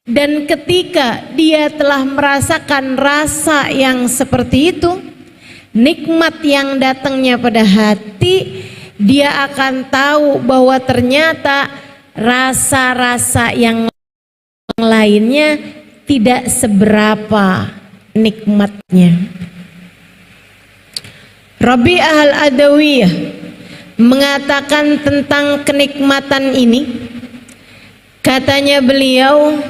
Dan ketika dia telah merasakan rasa yang seperti itu, nikmat yang datangnya pada hati, dia akan tahu bahwa ternyata rasa-rasa yang lainnya tidak seberapa nikmatnya. Rabi'ah al-Adawiyah mengatakan tentang kenikmatan ini, katanya beliau,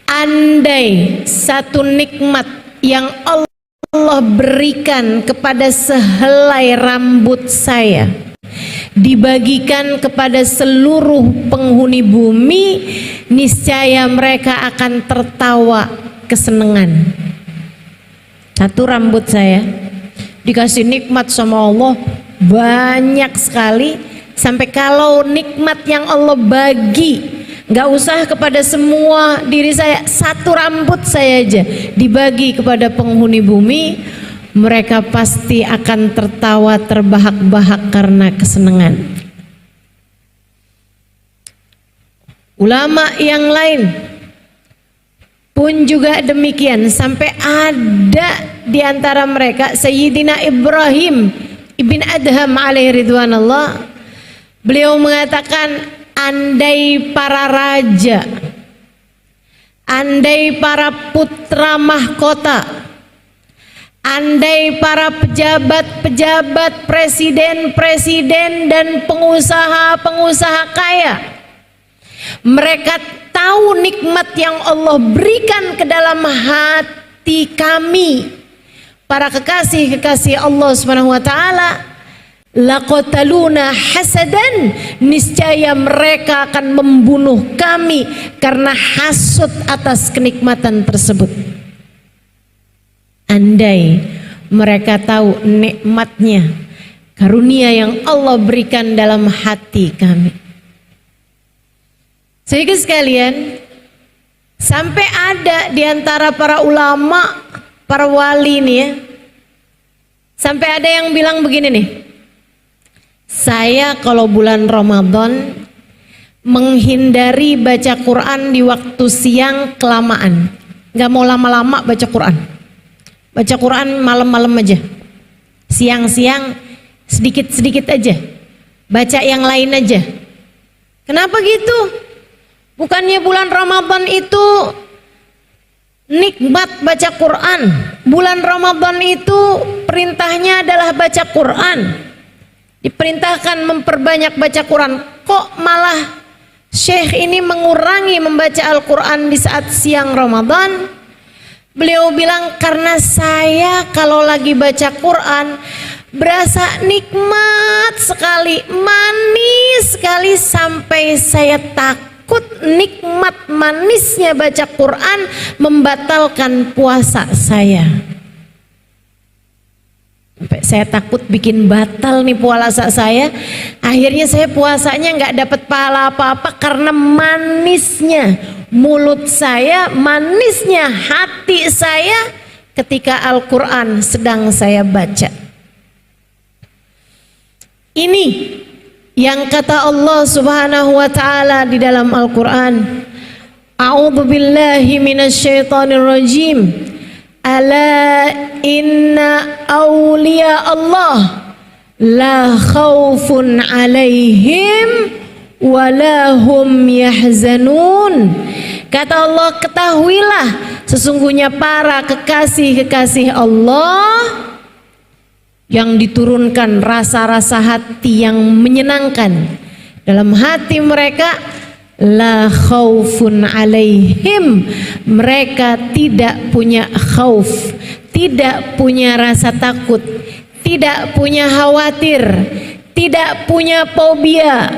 andai satu nikmat yang Allah berikan kepada sehelai rambut saya dibagikan kepada seluruh penghuni bumi, niscaya mereka akan tertawa kesenangan. Satu rambut saya dikasih nikmat sama Allah banyak sekali, sampai kalau nikmat yang Allah bagi nggak usah kepada semua diri saya, satu rambut saya aja dibagi kepada penghuni bumi, mereka pasti akan tertawa terbahak-bahak karena kesenangan. Ulama yang lain pun juga demikian, sampai ada di antara mereka Sayyidina Ibrahim ibn Adham alaihi ridwanallah, beliau mengatakan, andai para raja, andai para putra mahkota, andai para pejabat-pejabat, presiden-presiden dan pengusaha-pengusaha kaya, mereka tahu nikmat yang Allah berikan ke dalam hati kami, para kekasih-kekasih Allah Subhanahu wa taala, laqataluna hasadan, niscaya mereka akan membunuh kami karena hasud atas kenikmatan tersebut. Andai mereka tahu nikmatnya, karunia yang Allah berikan dalam hati kami. Sehingga sekalian, sampai ada di antara para ulama, para wali nih ya, sampai ada yang bilang begini nih, saya kalau bulan Ramadan menghindari baca Quran di waktu siang kelamaan, gak mau lama-lama baca Quran. Baca Quran malam-malam aja, siang-siang sedikit-sedikit aja, baca yang lain aja. Kenapa gitu? Bukannya bulan Ramadan itu nikmat baca Quran, bulan Ramadan itu perintahnya adalah baca Quran, diperintahkan memperbanyak baca Quran. Kok malah Syekh ini mengurangi membaca Al-Quran di saat siang Ramadan? Beliau bilang, karena saya kalau lagi baca Quran berasa nikmat sekali, manis sekali, sampai saya takut nikmat manisnya baca Quran membatalkan puasa saya. Sampai saya takut bikin batal nih puasa saya. Akhirnya saya puasanya nggak dapat pahala apa-apa karena manisnya mulut saya, manisnya hati saya ketika Al-Quran sedang saya baca. Ini yang kata Allah Subhanahu wa taala di dalam Al-Quran, A'udzu billahi minasyaitonir rajim. Ala inna awliya Allah la khaufun alaihim walahum yahzanun. Kata Allah, ketahuilah sesungguhnya para kekasih-kekasih Allah yang diturunkan rasa-rasa hati yang menyenangkan dalam hati mereka, la khaufun alaihim, mereka tidak punya khauf, tidak punya rasa takut, tidak punya khawatir, tidak punya fobia,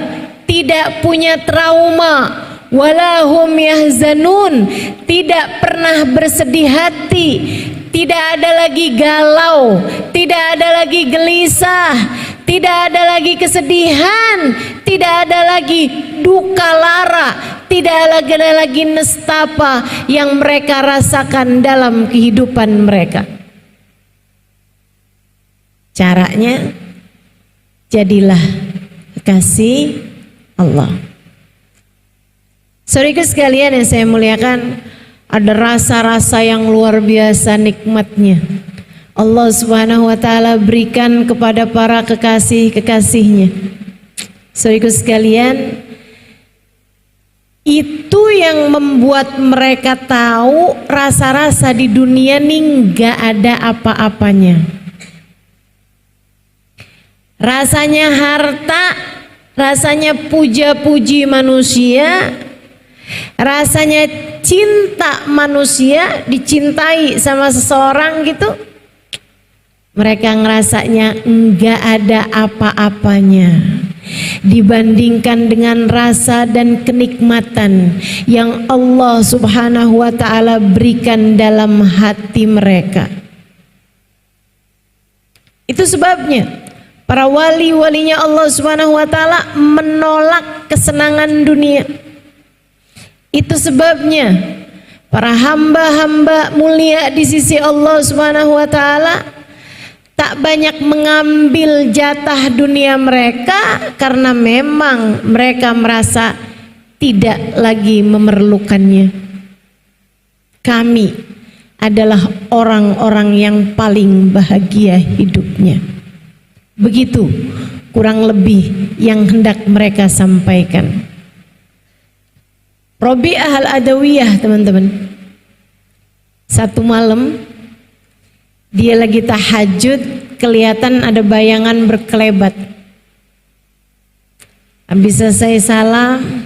tidak punya trauma, walahum yahzanun, tidak pernah bersedih hati, tidak ada lagi galau, tidak ada lagi gelisah, tidak ada lagi kesedihan, tidak ada lagi duka lara, tidak ada lagi nestapa yang mereka rasakan dalam kehidupan mereka. Caranya, jadilah kekasih Allah. Saudaraku sekalian yang saya muliakan, ada rasa-rasa yang luar biasa nikmatnya Allah Subhanahu wa taala berikan kepada para kekasih-kekasihnya. Saudaraku sekalian, itu yang membuat mereka tahu rasa-rasa di dunia ini nggak ada apa-apanya. Rasanya harta, rasanya puja-puji manusia, rasanya cinta manusia, dicintai sama seseorang gitu, mereka ngerasanya enggak ada apa-apanya dibandingkan dengan rasa dan kenikmatan yang Allah Subhanahu wa taala berikan dalam hati mereka. Itu sebabnya para wali-walinya Allah Subhanahu wa taala menolak kesenangan dunia. Itu sebabnya para hamba-hamba mulia di sisi Allah Subhanahu wa taala tak banyak mengambil jatah dunia mereka karena memang mereka merasa tidak lagi memerlukannya. Kami adalah orang-orang yang paling bahagia hidupnya. Begitu kurang lebih yang hendak mereka sampaikan. Rabi'ah al-Adawiyah, teman-teman, satu malam dia lagi tahajud, kelihatan ada bayangan berkelebat. Habis selesai salam,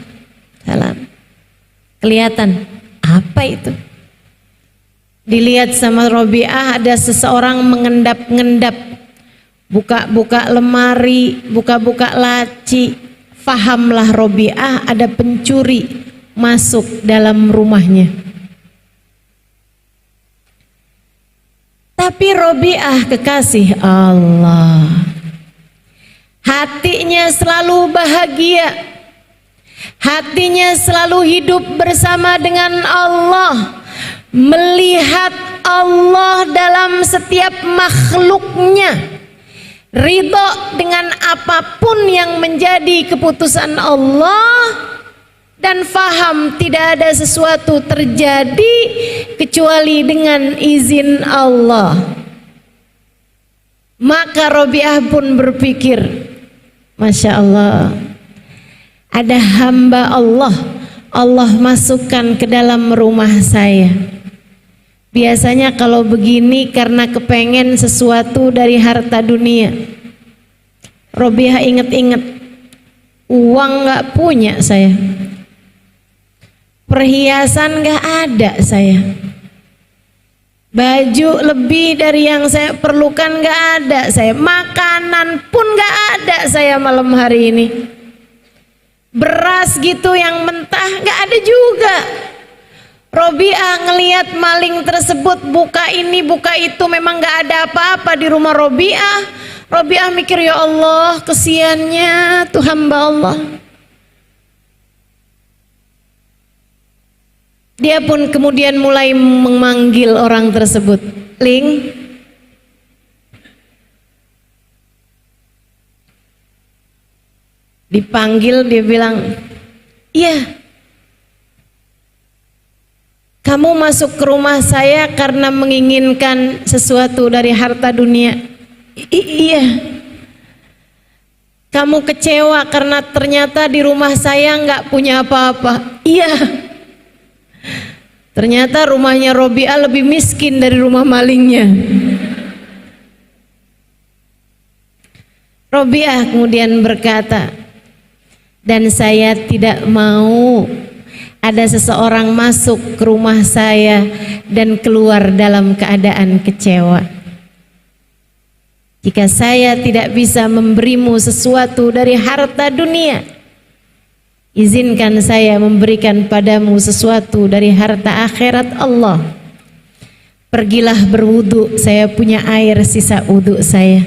kelihatan apa itu? Dilihat sama Rabi'ah, ada seseorang mengendap-ngendap, buka-buka lemari, buka-buka laci. Fahamlah Rabi'ah ada pencuri masuk dalam rumahnya. Tapi Rabi'ah kekasih Allah, hatinya selalu bahagia, hatinya selalu hidup bersama dengan Allah, melihat Allah dalam setiap makhluknya, ridho dengan apapun yang menjadi keputusan Allah, dan faham tidak ada sesuatu terjadi kecuali dengan izin Allah. Maka Rabi'ah pun berpikir, Masya Allah, ada hamba Allah, Allah masukkan ke dalam rumah saya. Biasanya kalau begini karena kepengen sesuatu dari harta dunia. Rabi'ah inget-inget, uang gak punya saya, perhiasan gak ada saya, baju lebih dari yang saya perlukan gak ada saya, makanan pun gak ada saya malam hari ini, beras gitu yang mentah gak ada juga. Rabi'ah ngelihat maling tersebut buka ini buka itu, memang gak ada apa-apa di rumah Rabi'ah. Rabi'ah mikir, ya Allah kesiannya tuh hamba Allah. Dia pun kemudian mulai memanggil orang tersebut. Ling, dipanggil, dia bilang, iya, kamu masuk ke rumah saya karena menginginkan sesuatu dari harta dunia. Iya. Kamu kecewa karena ternyata di rumah saya nggak punya apa-apa. Iya. Ternyata rumahnya Rabi'ah lebih miskin dari rumah malingnya. Rabi'ah kemudian berkata, dan saya tidak mau ada seseorang masuk ke rumah saya dan keluar dalam keadaan kecewa. Jika saya tidak bisa memberimu sesuatu dari harta dunia, izinkan saya memberikan padamu sesuatu dari harta akhirat Allah. Pergilah berwudu, saya punya air sisa wudu saya.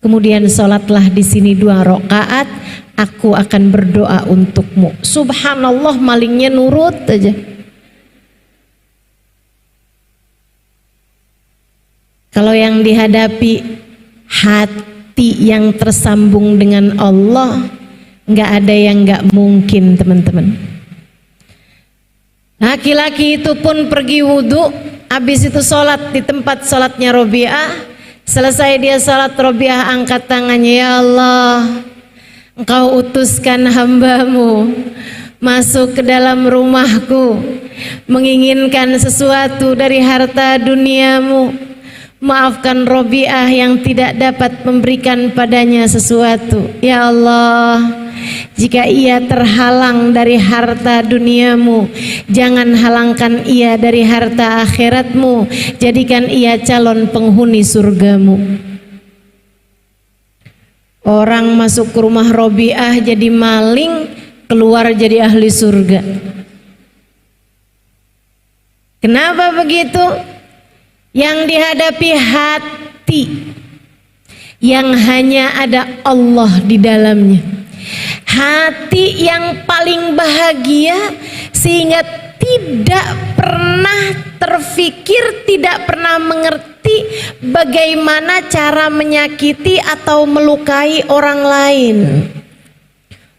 Kemudian sholatlah di sini 2 rakaat, aku akan berdoa untukmu. Subhanallah, malingnya nurut aja. Kalau yang dihadapi hati yang tersambung dengan Allah, nggak ada yang nggak mungkin, teman-teman. Laki-laki itu pun pergi wudhu, habis itu sholat di tempat sholatnya Robiah. Selesai dia sholat, Robiah angkat tangannya, ya Allah, Engkau utuskan hambamu masuk ke dalam rumahku, menginginkan sesuatu dari harta duniamu. Maafkan Robiah yang tidak dapat memberikan padanya sesuatu. Ya Allah, jika ia terhalang dari harta duniamu, jangan halangkan ia dari harta akhiratmu. Jadikan ia calon penghuni surgamu. Orang masuk ke rumah Robiah jadi maling, keluar jadi ahli surga. Kenapa begitu? Yang dihadapi hati yang hanya ada Allah di dalamnya. Hati yang paling bahagia sehingga tidak pernah terfikir, tidak pernah mengerti bagaimana cara menyakiti atau melukai orang lain.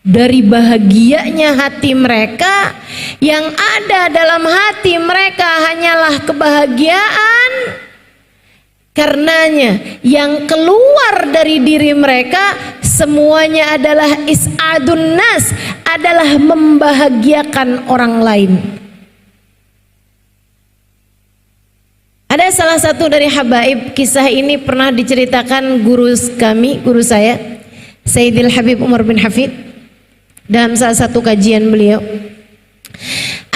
Dari bahagianya hati mereka, yang ada dalam hati mereka hanyalah kebahagiaan. Karenanya yang keluar dari diri mereka semuanya adalah is'adun nas, adalah membahagiakan orang lain. Ada salah satu dari habaib, kisah ini pernah diceritakan guru kami, guru saya, Sayyidil Habib Umar bin Hafid, dalam salah satu kajian beliau.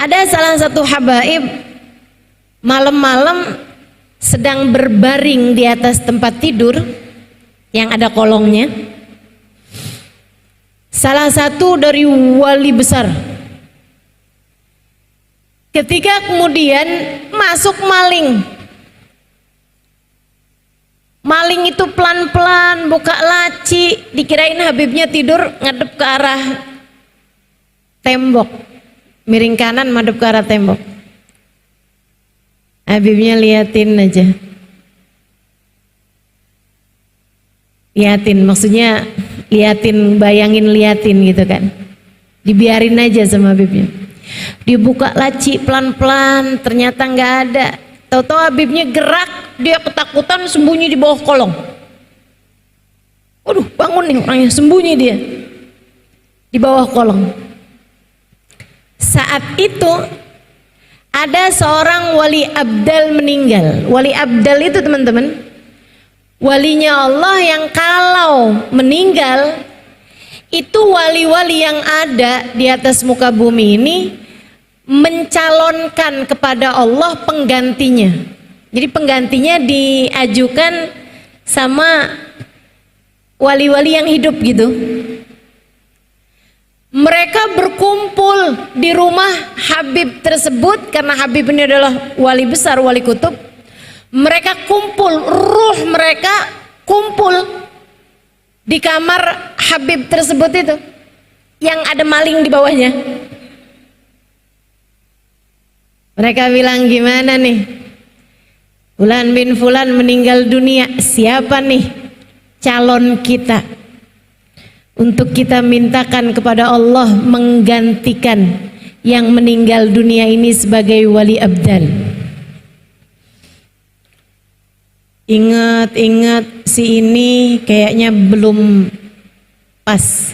Ada salah satu habaib malam-malam sedang berbaring di atas tempat tidur yang ada kolongnya. Salah satu dari wali besar. Ketika kemudian masuk maling. Maling itu pelan-pelan buka laci, dikirain Habibnya tidur ngadep ke arah tembok, miring kanan madep ke arah tembok. Habibnya liatin aja, liatin, maksudnya liatin, bayangin liatin gitu kan, dibiarin aja sama Habibnya. Dibuka laci pelan-pelan, ternyata nggak ada. Tahu-tahu Habibnya gerak, dia ketakutan sembunyi di bawah kolong. Waduh, bangun nih orangnya, sembunyi dia di bawah kolong. Saat itu ada seorang wali abdal meninggal. Wali abdal itu teman-teman, walinya Allah yang kalau meninggal itu wali-wali yang ada di atas muka bumi ini mencalonkan kepada Allah penggantinya. Jadi penggantinya diajukan sama wali-wali yang hidup gitu. Mereka berkumpul di rumah Habib tersebut karena Habib ini adalah wali besar, wali kutub. Mereka kumpul, ruh mereka kumpul di kamar Habib tersebut itu yang ada maling di bawahnya. Mereka bilang, gimana nih, Fulan bin Fulan meninggal dunia, siapa nih calon kita untuk kita mintakan kepada Allah menggantikan yang meninggal dunia ini sebagai wali abdal. Ingat si ini kayaknya belum pas,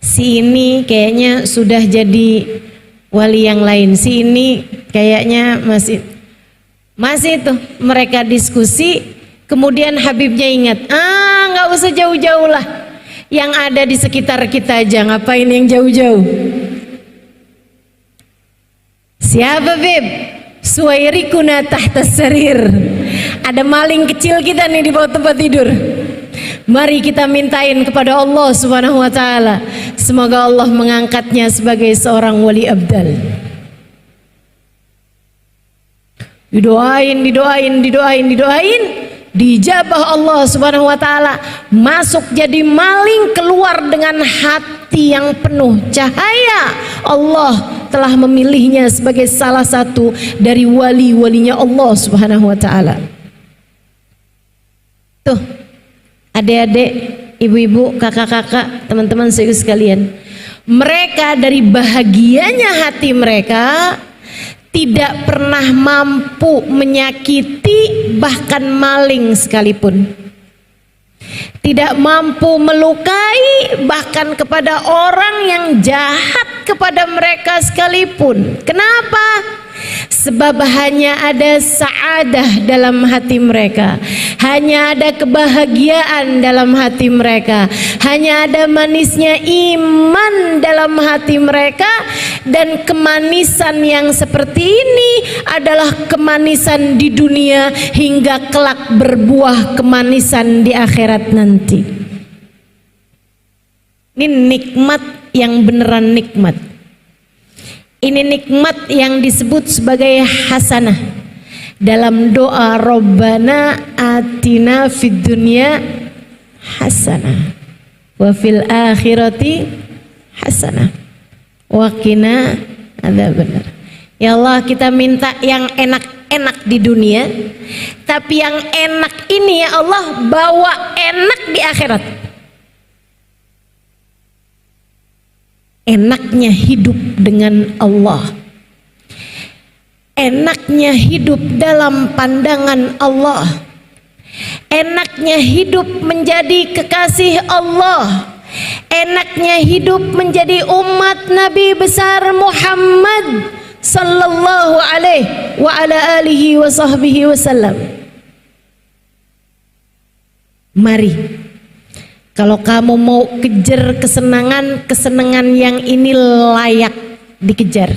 si ini kayaknya sudah jadi wali yang lain, si ini kayaknya masih tuh mereka diskusi. Kemudian Habibnya ingat, nggak usah jauh-jauh lah, yang ada di sekitar kita aja, ngapain yang jauh-jauh. Siapa Bib? Suwairikuna tahta sarir. Ada maling kecil kita nih di bawah tempat tidur. Mari kita mintain kepada Allah Subhanahu wa taala, semoga Allah mengangkatnya sebagai seorang wali abdal. Didoain, dijabah Allah Subhanahu wa taala, masuk jadi maling, keluar dengan hati yang penuh cahaya. Allah telah memilihnya sebagai salah satu dari wali-walinya Allah Subhanahu wa taala. Tuh, adik-adik, ibu-ibu, kakak-kakak, teman-teman sekalian, mereka dari bahagianya hati mereka tidak pernah mampu menyakiti bahkan maling sekalipun, tidak mampu melukai bahkan kepada orang yang jahat kepada mereka sekalipun. Kenapa? Sebab hanya ada sa'adah dalam hati mereka, hanya ada kebahagiaan dalam hati mereka, hanya ada manisnya iman dalam hati mereka. Dan kemanisan yang seperti ini adalah kemanisan di dunia hingga kelak berbuah kemanisan di akhirat nanti. Ini nikmat yang beneran nikmat. Ini nikmat yang disebut sebagai hasanah dalam doa Rabbana atina fid dunya hasanah wa fil akhirati hasanah wa qina adzabannar. Ya Allah, kita minta yang enak-enak di dunia, tapi yang enak ini ya Allah bawa enak di akhirat. Enaknya hidup dengan Allah, enaknya hidup dalam pandangan Allah, enaknya hidup menjadi kekasih Allah, enaknya hidup menjadi umat Nabi besar Muhammad sallallahu alaihi wa ala alihi wa sahbihi wasallam. Mari, kalau kamu mau kejar kesenangan yang ini layak dikejar.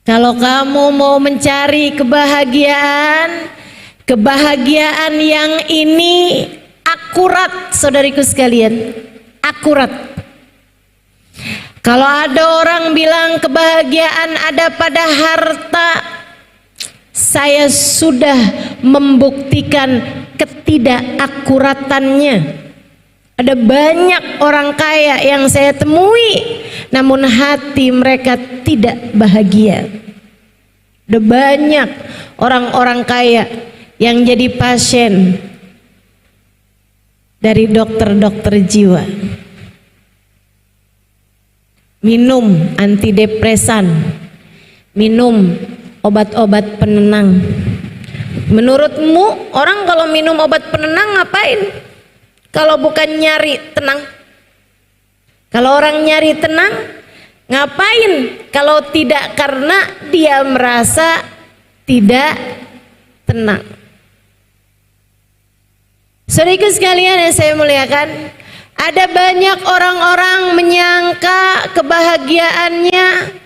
Kalau kamu mau mencari kebahagiaan yang ini akurat, saudariku sekalian, akurat. Kalau ada orang bilang kebahagiaan ada pada harta, saya sudah membuktikan ketidakakuratannya. Ada banyak orang kaya yang saya temui, namun hati mereka tidak bahagia. Ada banyak orang-orang kaya yang jadi pasien dari dokter-dokter jiwa, minum antidepresan, minum obat-obat penenang. Menurutmu orang kalau minum obat penenang ngapain? Kalau bukan nyari tenang. Kalau orang nyari tenang ngapain? Kalau tidak karena dia merasa tidak tenang. Saudaraku sekalian yang saya muliakan, ada banyak orang-orang menyangka kebahagiaannya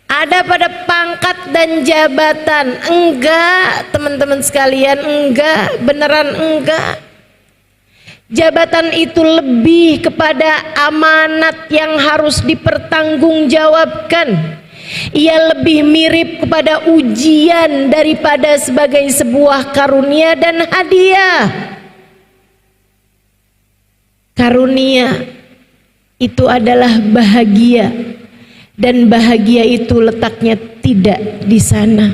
ada pada pangkat dan jabatan. Enggak, teman-teman sekalian, enggak, beneran enggak. Jabatan itu lebih kepada amanat yang harus dipertanggungjawabkan. Ia lebih mirip kepada ujian daripada sebagai sebuah karunia dan hadiah. Karunia itu adalah bahagia, dan bahagia itu letaknya tidak di sana.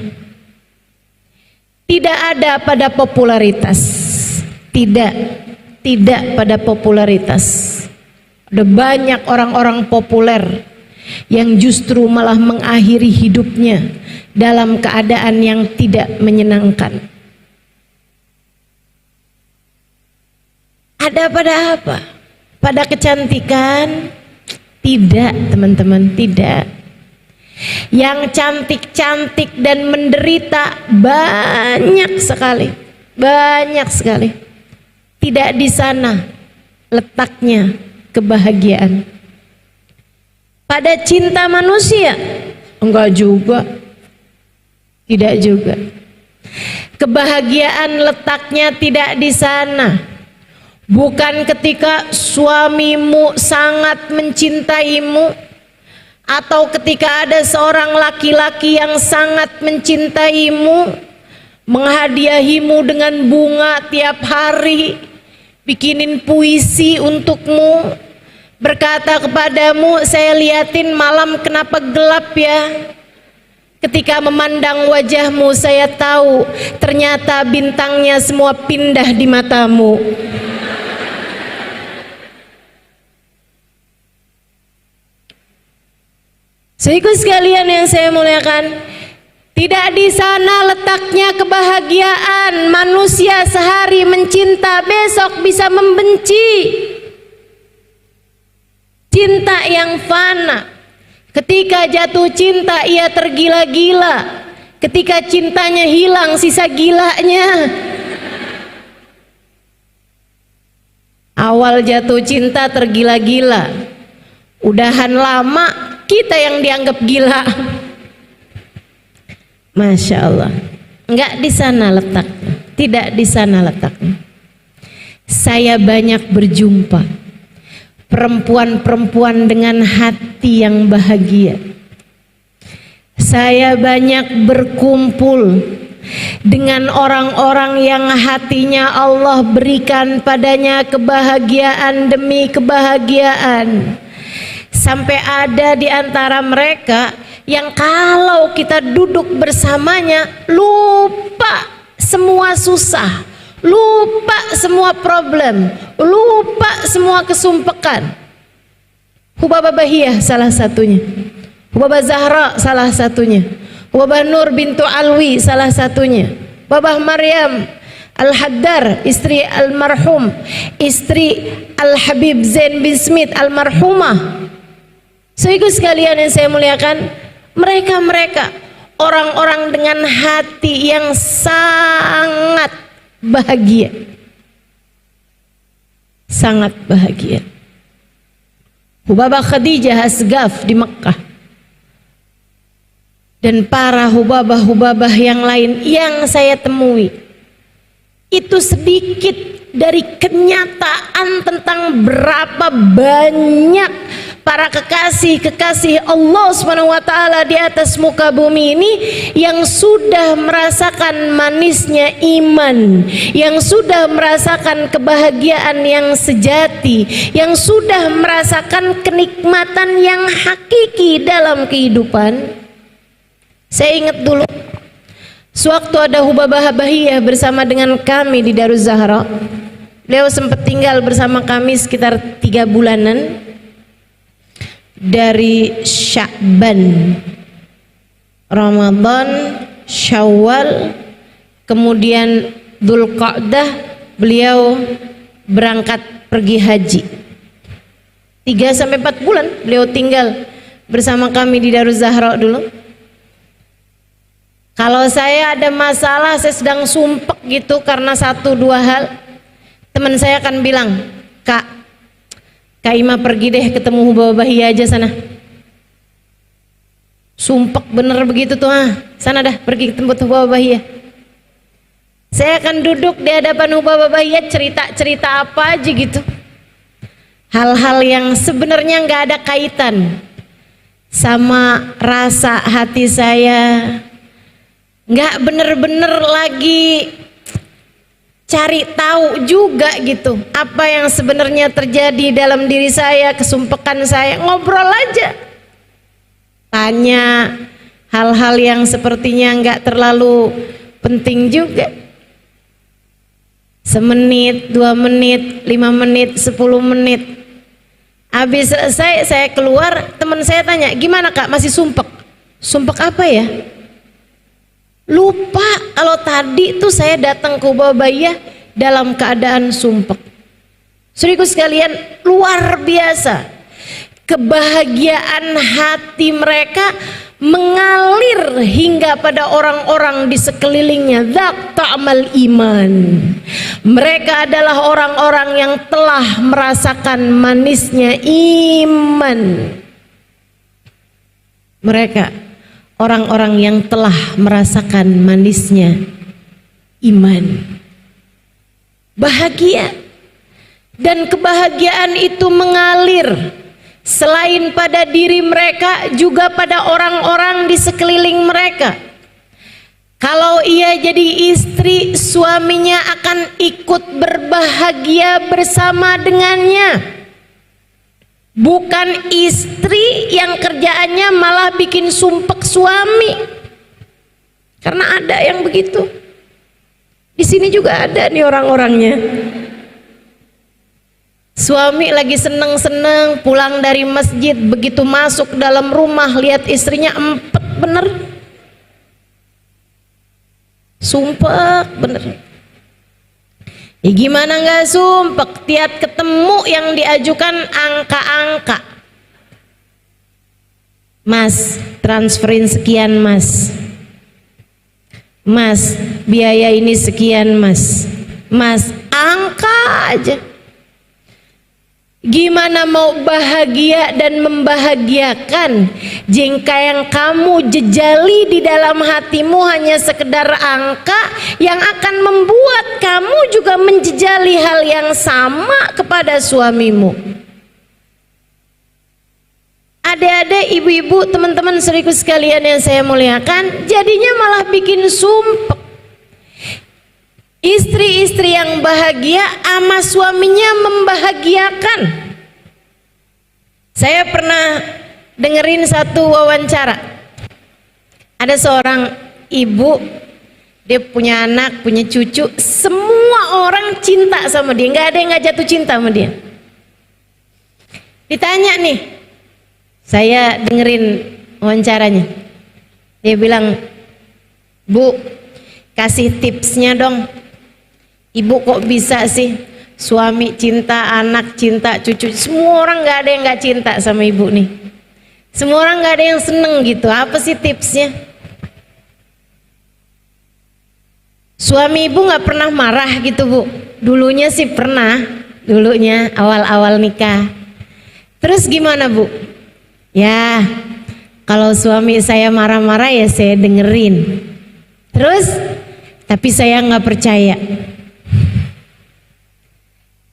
Tidak ada pada popularitas, tidak pada popularitas. Ada banyak orang-orang populer yang justru malah mengakhiri hidupnya dalam keadaan yang tidak menyenangkan. Ada pada apa? Pada kecantikan? Tidak, teman-teman, tidak. Yang cantik-cantik dan menderita banyak sekali, banyak sekali. Tidak di sana letaknya kebahagiaan. Pada cinta manusia? Enggak juga, tidak juga. Kebahagiaan letaknya tidak di sana. Bukan ketika suamimu sangat mencintaimu, atau ketika ada seorang laki-laki yang sangat mencintaimu, menghadiahimu dengan bunga tiap hari, bikinin puisi untukmu, berkata kepadamu, saya liatin malam kenapa gelap ya. Ketika memandang wajahmu saya tahu ternyata bintangnya semua pindah di matamu. Saudaraku sekalian yang saya muliakan, tidak di sana letaknya kebahagiaan. Manusia sehari mencinta, besok bisa membenci. Cinta yang fana. Ketika jatuh cinta ia tergila-gila. Ketika cintanya hilang, sisa gilanya. Awal jatuh cinta tergila-gila, udahan lama kita yang dianggap gila. Masya Allah, enggak di sana letaknya, tidak di sana letaknya. Saya banyak berjumpa perempuan-perempuan dengan hati yang bahagia. Saya banyak berkumpul dengan orang-orang yang hatinya Allah berikan padanya kebahagiaan demi kebahagiaan. Sampai ada di antara mereka yang kalau kita duduk bersamanya lupa semua susah, lupa semua problem, lupa semua kesumpekan. Hubabah Bahiyah salah satunya, Hubabah Zahra salah satunya, Hubabah Nur bintu Alwi salah satunya, Babah Maryam Al-Haddar, istri almarhum, istri Al-Habib Zain bin Smith almarhumah. Saudaraku sekalian yang saya muliakan, mereka orang-orang dengan hati yang sangat bahagia, sangat bahagia. Hubabah Khadijah Asgaf di Mekah dan para hubabah-hubabah yang lain yang saya temui, itu sedikit dari kenyataan tentang berapa banyak para kekasih-kekasih Allah SWT di atas muka bumi ini yang sudah merasakan manisnya iman, yang sudah merasakan kebahagiaan yang sejati, yang sudah merasakan kenikmatan yang hakiki dalam kehidupan. Saya ingat dulu sewaktu ada Hubabah Bahiyah bersama dengan kami di Daruz Zahra, beliau sempat tinggal bersama kami sekitar 3 bulanan. Dari Sya'ban, Ramadan, Syawal, kemudian Dzulqa'dah beliau berangkat pergi haji. 3-4 bulan beliau tinggal bersama kami di Daruz Zahra dulu. Kalau saya ada masalah, saya sedang sumpek gitu karena 1-2 hal, teman saya akan bilang, Kak Ima pergi deh ketemu Hubabah Bahiyah aja sana. Sumpek bener begitu tuh, sana dah pergi ketemu Hubabah Bahiyah. Saya akan duduk di hadapan Hubabah Bahiyah, cerita-cerita apa aja gitu, hal-hal yang sebenarnya nggak ada kaitan sama rasa hati saya, nggak bener-bener lagi cari tahu juga gitu apa yang sebenarnya terjadi dalam diri saya, kesumpekan saya. Ngobrol aja, tanya hal-hal yang sepertinya nggak terlalu penting juga. 1 menit, 2 menit, 5 menit, 10 menit. Habis selesai saya keluar, teman saya tanya, gimana Kak, masih sumpek? Sumpek apa ya? Lupa kalau tadi tuh saya datang ke Hubabah Bahiyah dalam keadaan sumpek. Saudaraku sekalian, luar biasa kebahagiaan hati mereka mengalir hingga pada orang-orang di sekelilingnya. Dzaq ta'mal iman. Mereka adalah orang-orang yang telah merasakan manisnya iman. Mereka orang-orang yang telah merasakan manisnya iman, bahagia, dan kebahagiaan itu mengalir selain pada diri mereka juga pada orang-orang di sekeliling mereka. Kalau ia jadi istri, suaminya akan ikut berbahagia bersama dengannya. Bukan istri yang kerjaannya malah bikin sumpek suami. Karena ada yang begitu. Di sini juga ada nih orang-orangnya. Suami lagi seneng-seneng pulang dari masjid, begitu masuk dalam rumah lihat istrinya empet bener, sumpek bener. Ya gimana nggak sumpek, tiap ketemu yang diajukan angka-angka. Mas, transferin sekian mas. Mas, biaya ini sekian mas. Mas, angka aja. Gimana mau bahagia dan membahagiakan jika yang kamu jejali di dalam hatimu hanya sekedar angka yang akan membuat kamu juga menjejali hal yang sama kepada suamimu. Adik-adik, ibu-ibu, teman-teman saudaraku sekalian yang saya muliakan, jadinya malah bikin sumpek. Istri-istri yang bahagia sama suaminya membahagiakan. Saya pernah dengerin satu wawancara. Ada seorang ibu, dia punya anak, punya cucu, semua orang cinta sama dia, nggak ada yang nggak jatuh cinta sama dia. Ditanya nih, saya dengerin wawancaranya. Dia bilang, Bu, kasih tipsnya dong. Ibu kok bisa sih suami cinta, anak cinta, cucu, semua orang nggak ada yang nggak cinta sama ibu nih. Semua orang nggak ada yang seneng gitu. Apa sih tipsnya? Suami ibu nggak pernah marah gitu Bu? Dulunya sih pernah, dulunya awal-awal nikah. Terus gimana Bu? Ya, kalau suami saya marah-marah ya saya dengerin. Terus, tapi saya nggak percaya.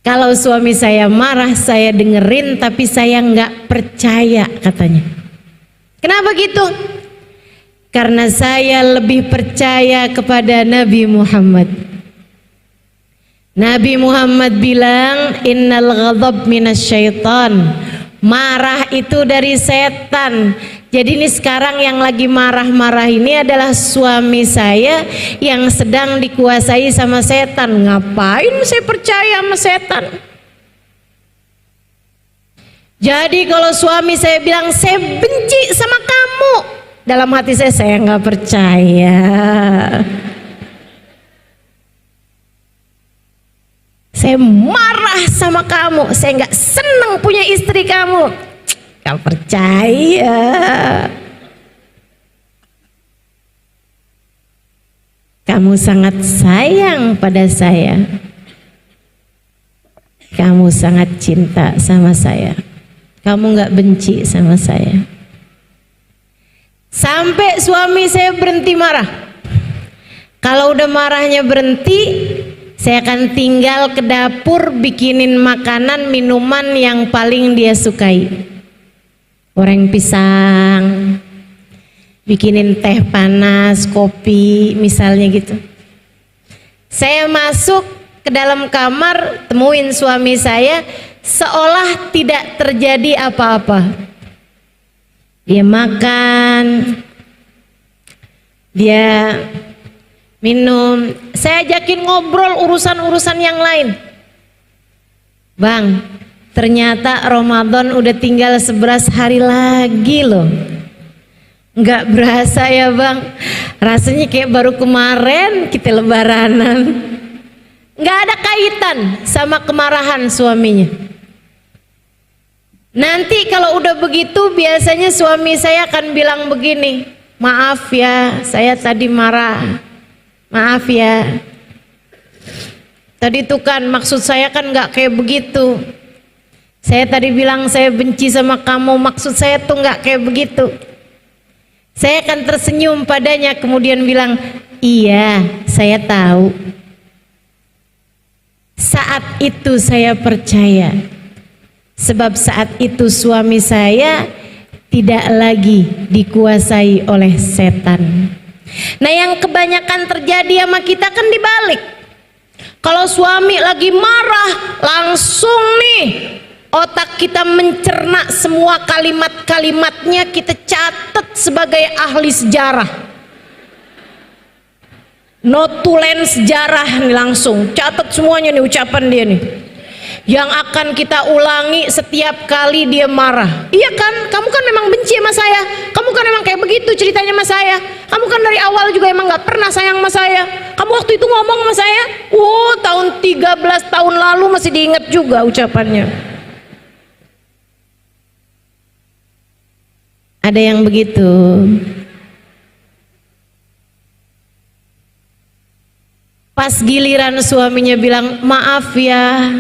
Kalau suami saya marah, saya dengerin, tapi saya nggak percaya katanya. Kenapa gitu? Karena saya lebih percaya kepada Nabi Muhammad. Nabi Muhammad bilang, innal ghadab minasyaitan. Marah itu dari setan. Jadi ini sekarang yang lagi marah-marah ini adalah suami saya yang sedang dikuasai sama setan. Ngapain saya percaya sama setan? Jadi kalau suami saya bilang saya benci sama kamu, dalam hati saya nggak percaya. Saya marah sama kamu, saya nggak seneng punya istri kamu. Gak percaya. Kamu sangat sayang pada saya. Kamu sangat cinta sama saya. Kamu gak benci sama saya. Sampai suami saya berhenti marah. Kalau udah marahnya berhenti, saya akan tinggal ke dapur bikinin makanan, minuman yang paling dia sukai. Goreng pisang, bikinin teh panas, kopi misalnya gitu. Saya masuk ke dalam kamar, temuin suami saya, seolah tidak terjadi apa-apa. Dia makan, dia minum, saya ajakin ngobrol urusan-urusan yang lain. Bang, ternyata Ramadan udah tinggal 11 hari lagi loh. Nggak berasa ya bang, rasanya kayak baru kemarin kita lebaranan. Nggak ada kaitan sama kemarahan suaminya. Nanti kalau udah begitu biasanya suami saya akan bilang begini, maaf ya saya tadi marah, maaf ya tadi tuh kan maksud saya kan nggak kayak begitu. Saya tadi bilang saya benci sama kamu, maksud saya tuh nggak kayak begitu. Saya akan tersenyum padanya kemudian bilang, iya saya tahu. Saat itu saya percaya, sebab saat itu suami saya tidak lagi dikuasai oleh setan. Nah yang kebanyakan terjadi sama kita kan dibalik. Kalau suami lagi marah, langsung nih otak kita mencerna semua kalimat-kalimatnya, kita catat sebagai ahli sejarah. Notulen sejarah nih langsung, catat semuanya nih ucapan dia nih. yang akan kita ulangi setiap kali dia marah. Iya kan, kamu kan memang benci sama saya, kamu kan memang kayak begitu ceritanya sama saya, kamu kan dari awal juga emang gak pernah sayang sama saya, kamu waktu itu ngomong sama saya, tahun 13 tahun lalu masih diingat juga ucapannya. Ada yang begitu. Pas giliran suaminya bilang, maaf ya,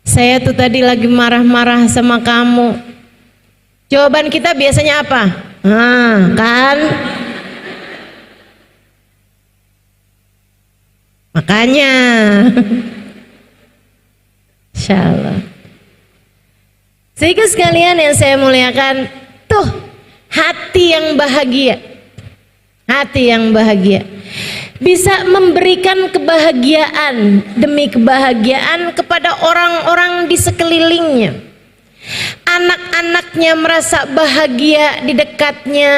saya tuh tadi lagi marah-marah sama kamu. Jawaban kita biasanya apa? Kan? Makanya. Insyaallah. Sehingga sekalian yang saya muliakan, tuh hati yang bahagia. Hati yang bahagia bisa memberikan kebahagiaan demi kebahagiaan kepada orang-orang di sekelilingnya. Anak-anaknya merasa bahagia di dekatnya,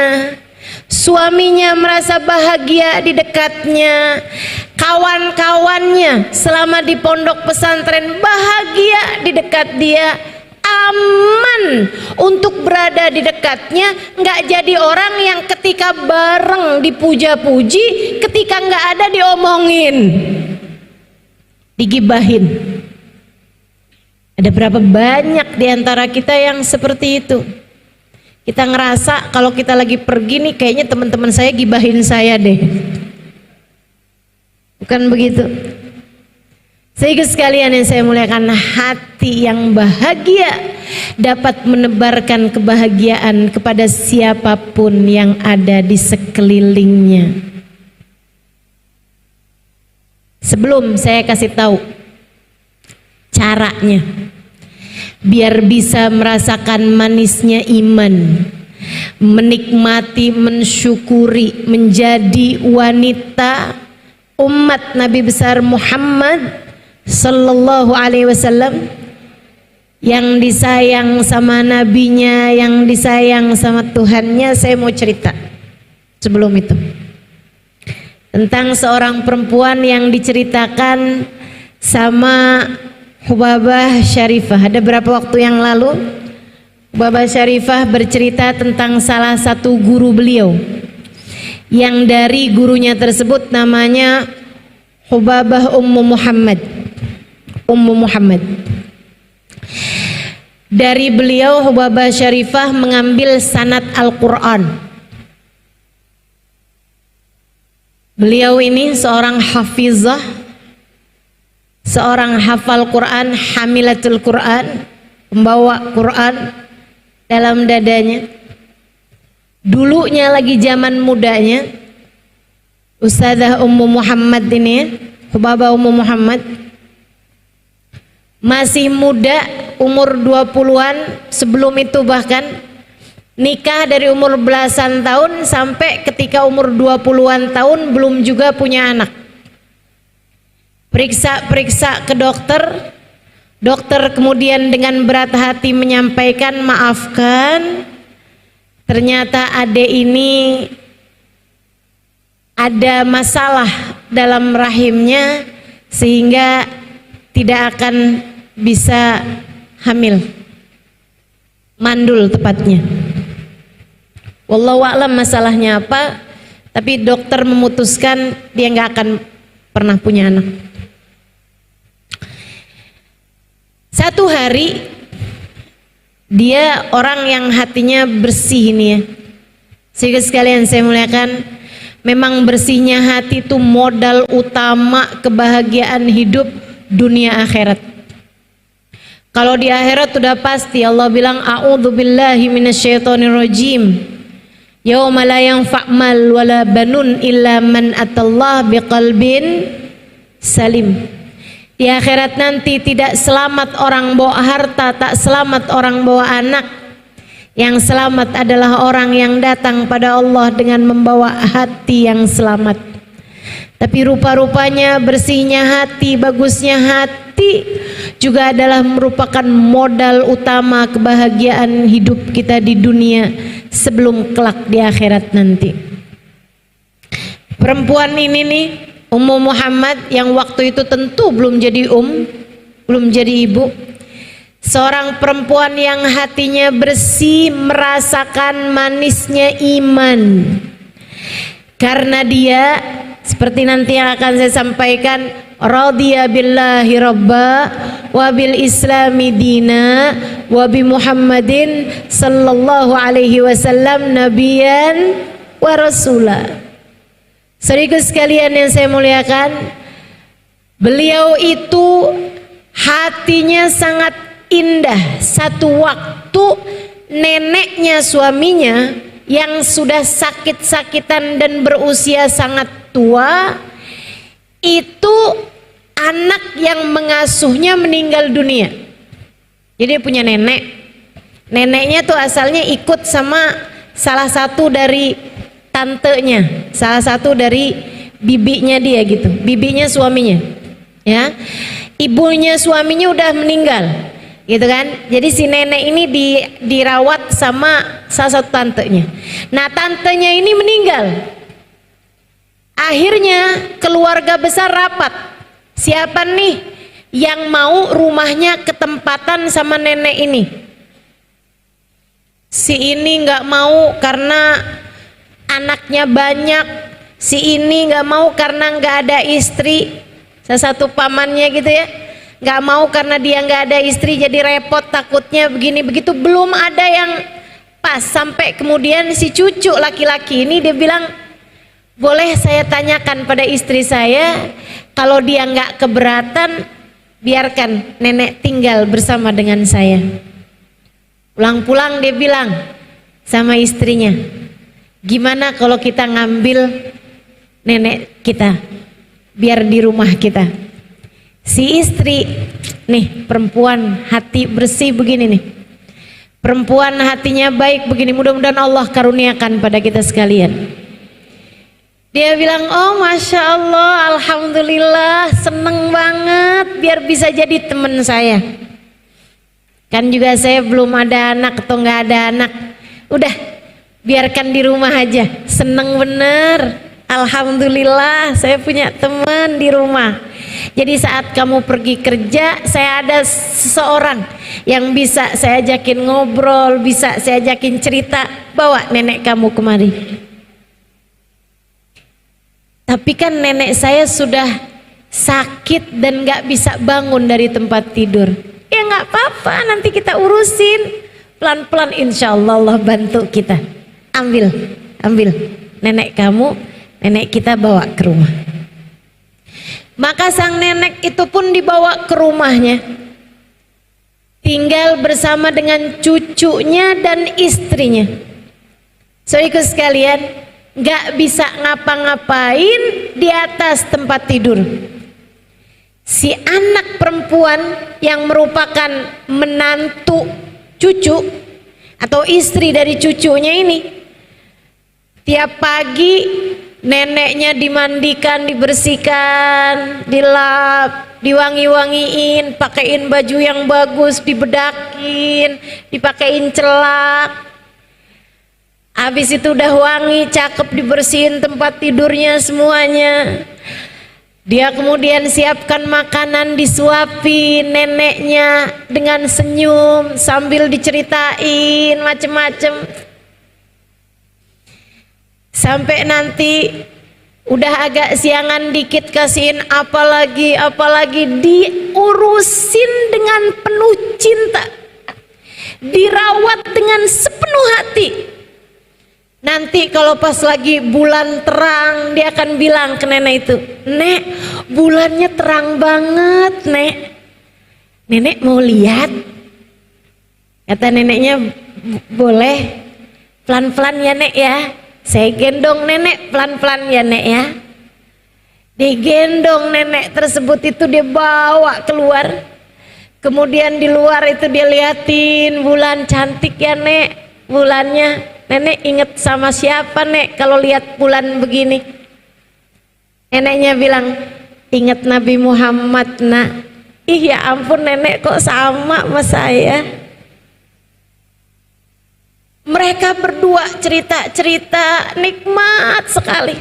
suaminya merasa bahagia di dekatnya, kawan-kawannya selama di pondok pesantren bahagia di dekat dia, aman untuk berada di dekatnya, nggak jadi orang yang ketika bareng dipuja-puji, ketika nggak ada diomongin, digibahin. Ada berapa banyak di antara kita yang seperti itu? Kita ngerasa kalau kita lagi pergi nih, kayaknya teman-teman saya gibahin saya deh. Bukan begitu? Sehingga sekalian yang saya muliakan, hati yang bahagia dapat menebarkan kebahagiaan kepada siapapun yang ada di sekelilingnya. Sebelum saya kasih tahu caranya, biar bisa merasakan manisnya iman, menikmati, mensyukuri, menjadi wanita umat Nabi besar Muhammad Sallallahu Alaihi Wasallam, yang disayang sama nabinya, yang disayang sama Tuhannya. Saya mau cerita sebelum itu tentang seorang perempuan yang diceritakan sama Hubabah Syarifah. Ada berapa waktu yang lalu Hubabah Syarifah bercerita tentang salah satu guru beliau, yang dari gurunya tersebut namanya Hubabah Ummu Muhammad. Dari beliau Hubabah Syarifah mengambil sanad Al-Quran. Beliau ini seorang hafizah, seorang hafal Quran, hamilatul Quran, pembawa Quran dalam dadanya. Dulunya lagi zaman mudanya, Ustazah Ummu Muhammad ini, Hubabah Ummu Muhammad, masih muda, umur 20-an, sebelum itu bahkan nikah dari umur belasan tahun sampai ketika umur 20-an tahun belum juga punya anak. Periksa ke dokter, dokter kemudian dengan berat hati menyampaikan, maafkan, ternyata adik ini ada masalah dalam rahimnya sehingga tidak akan bisa hamil, mandul tepatnya. Wallahu a'lam masalahnya apa, tapi dokter memutuskan dia nggak akan pernah punya anak. Satu hari dia orang yang hatinya bersih ini ya, sehingga sekalian saya muliakan, memang bersihnya hati itu modal utama kebahagiaan hidup dunia akhirat. Kalau di akhirat sudah pasti Allah bilang a'udzubillahi minasyaitonirrajim, yauma la yanfa' mal wala banun illa man atallah biqalbin salim. Di akhirat nanti tidak selamat orang bawa harta, tak selamat orang bawa anak. Yang selamat adalah orang yang datang pada Allah dengan membawa hati yang selamat. Tapi rupa-rupanya bersihnya hati, bagusnya hati juga adalah merupakan modal utama kebahagiaan hidup kita di dunia sebelum kelak di akhirat nanti. Perempuan ini nih, Ummu Muhammad, yang waktu itu tentu belum jadi belum jadi ibu. Seorang perempuan yang hatinya bersih merasakan manisnya iman. Karena dia seperti nanti yang akan saya sampaikan, radhiya billahi rabba wa bil islami dina wa bi Muhammadin sallallahu alaihi wasallam nabiyan wa rasula. Saudaraku sekalian yang saya muliakan, beliau itu hatinya sangat indah. Satu waktu neneknya suaminya yang sudah sakit-sakitan dan berusia sangat tua, itu anak yang mengasuhnya meninggal dunia. Jadi dia punya nenek. Neneknya tuh asalnya ikut sama salah satu dari tantenya, salah satu dari bibinya dia gitu, bibinya suaminya. Ya, ibunya suaminya udah meninggal, gitu kan. Jadi si nenek ini dirawat sama salah satu tantenya. Nah, tantenya ini meninggal. Akhirnya keluarga besar rapat. Siapa nih yang mau rumahnya ketempatan sama nenek ini? Si ini nggak mau karena anaknya banyak. Si ini nggak mau karena nggak ada istri. Salah satu pamannya gitu ya, nggak mau karena dia nggak ada istri, jadi repot, takutnya begini begitu. Belum ada yang pas, sampai kemudian si cucu laki-laki ini dia bilang, boleh saya tanyakan pada istri saya, kalau dia nggak keberatan biarkan nenek tinggal bersama dengan saya. Pulang-pulang dia bilang sama istrinya, gimana kalau kita ngambil nenek kita biar di rumah kita. Si istri nih, perempuan hati bersih begini nih, perempuan hatinya baik begini, mudah-mudahan Allah karuniakan pada kita sekalian. Dia bilang, oh masya Allah, alhamdulillah, seneng banget biar bisa jadi temen saya. Kan juga saya belum ada anak atau nggak ada anak, udah biarkan di rumah aja, seneng bener. Alhamdulillah saya punya teman di rumah. Jadi saat kamu pergi kerja, saya ada seseorang yang bisa saya ajakin ngobrol, bisa saya ajakin cerita, bawa nenek kamu kemari. Tapi kan nenek saya sudah sakit dan gak bisa bangun dari tempat tidur. Ya gak apa-apa, nanti kita urusin pelan-pelan, insya Allah Allah bantu kita. Ambil nenek kamu, nenek kita bawa ke rumah. Maka sang nenek itu pun dibawa ke rumahnya, tinggal bersama dengan cucunya dan istrinya. Saudaraku sekalian, gak bisa ngapa-ngapain di atas tempat tidur. Si anak perempuan yang merupakan menantu cucu atau istri dari cucunya ini, tiap pagi neneknya dimandikan, dibersihkan, dilap, diwangi-wangiin, pakein baju yang bagus, dibedakin, dipakein celak. Habis itu udah wangi, cakep, dibersihin tempat tidurnya semuanya. Dia kemudian siapkan makanan, disuapin neneknya dengan senyum sambil diceritain macem-macem. Sampai nanti udah agak siangan dikit kasihin apalagi diurusin dengan penuh cinta, dirawat dengan sepenuh hati. Nanti kalau pas lagi bulan terang, dia akan bilang ke nenek itu, "Nek, bulannya terang banget, Nek. Nenek mau lihat?" Kata neneknya, "Boleh, pelan-pelan ya, Nek ya." Saya gendong nenek pelan-pelan ya, Nek ya. Digendong nenek tersebut itu dia bawa keluar. Kemudian di luar itu dia liatin bulan, cantik ya, Nek bulannya. Nenek inget sama siapa, Nek, kalau lihat bulan begini? Neneknya bilang, inget Nabi Muhammad, Nak. Ih ya ampun, nenek kok sama sama saya. Mereka berdua cerita-cerita nikmat sekali.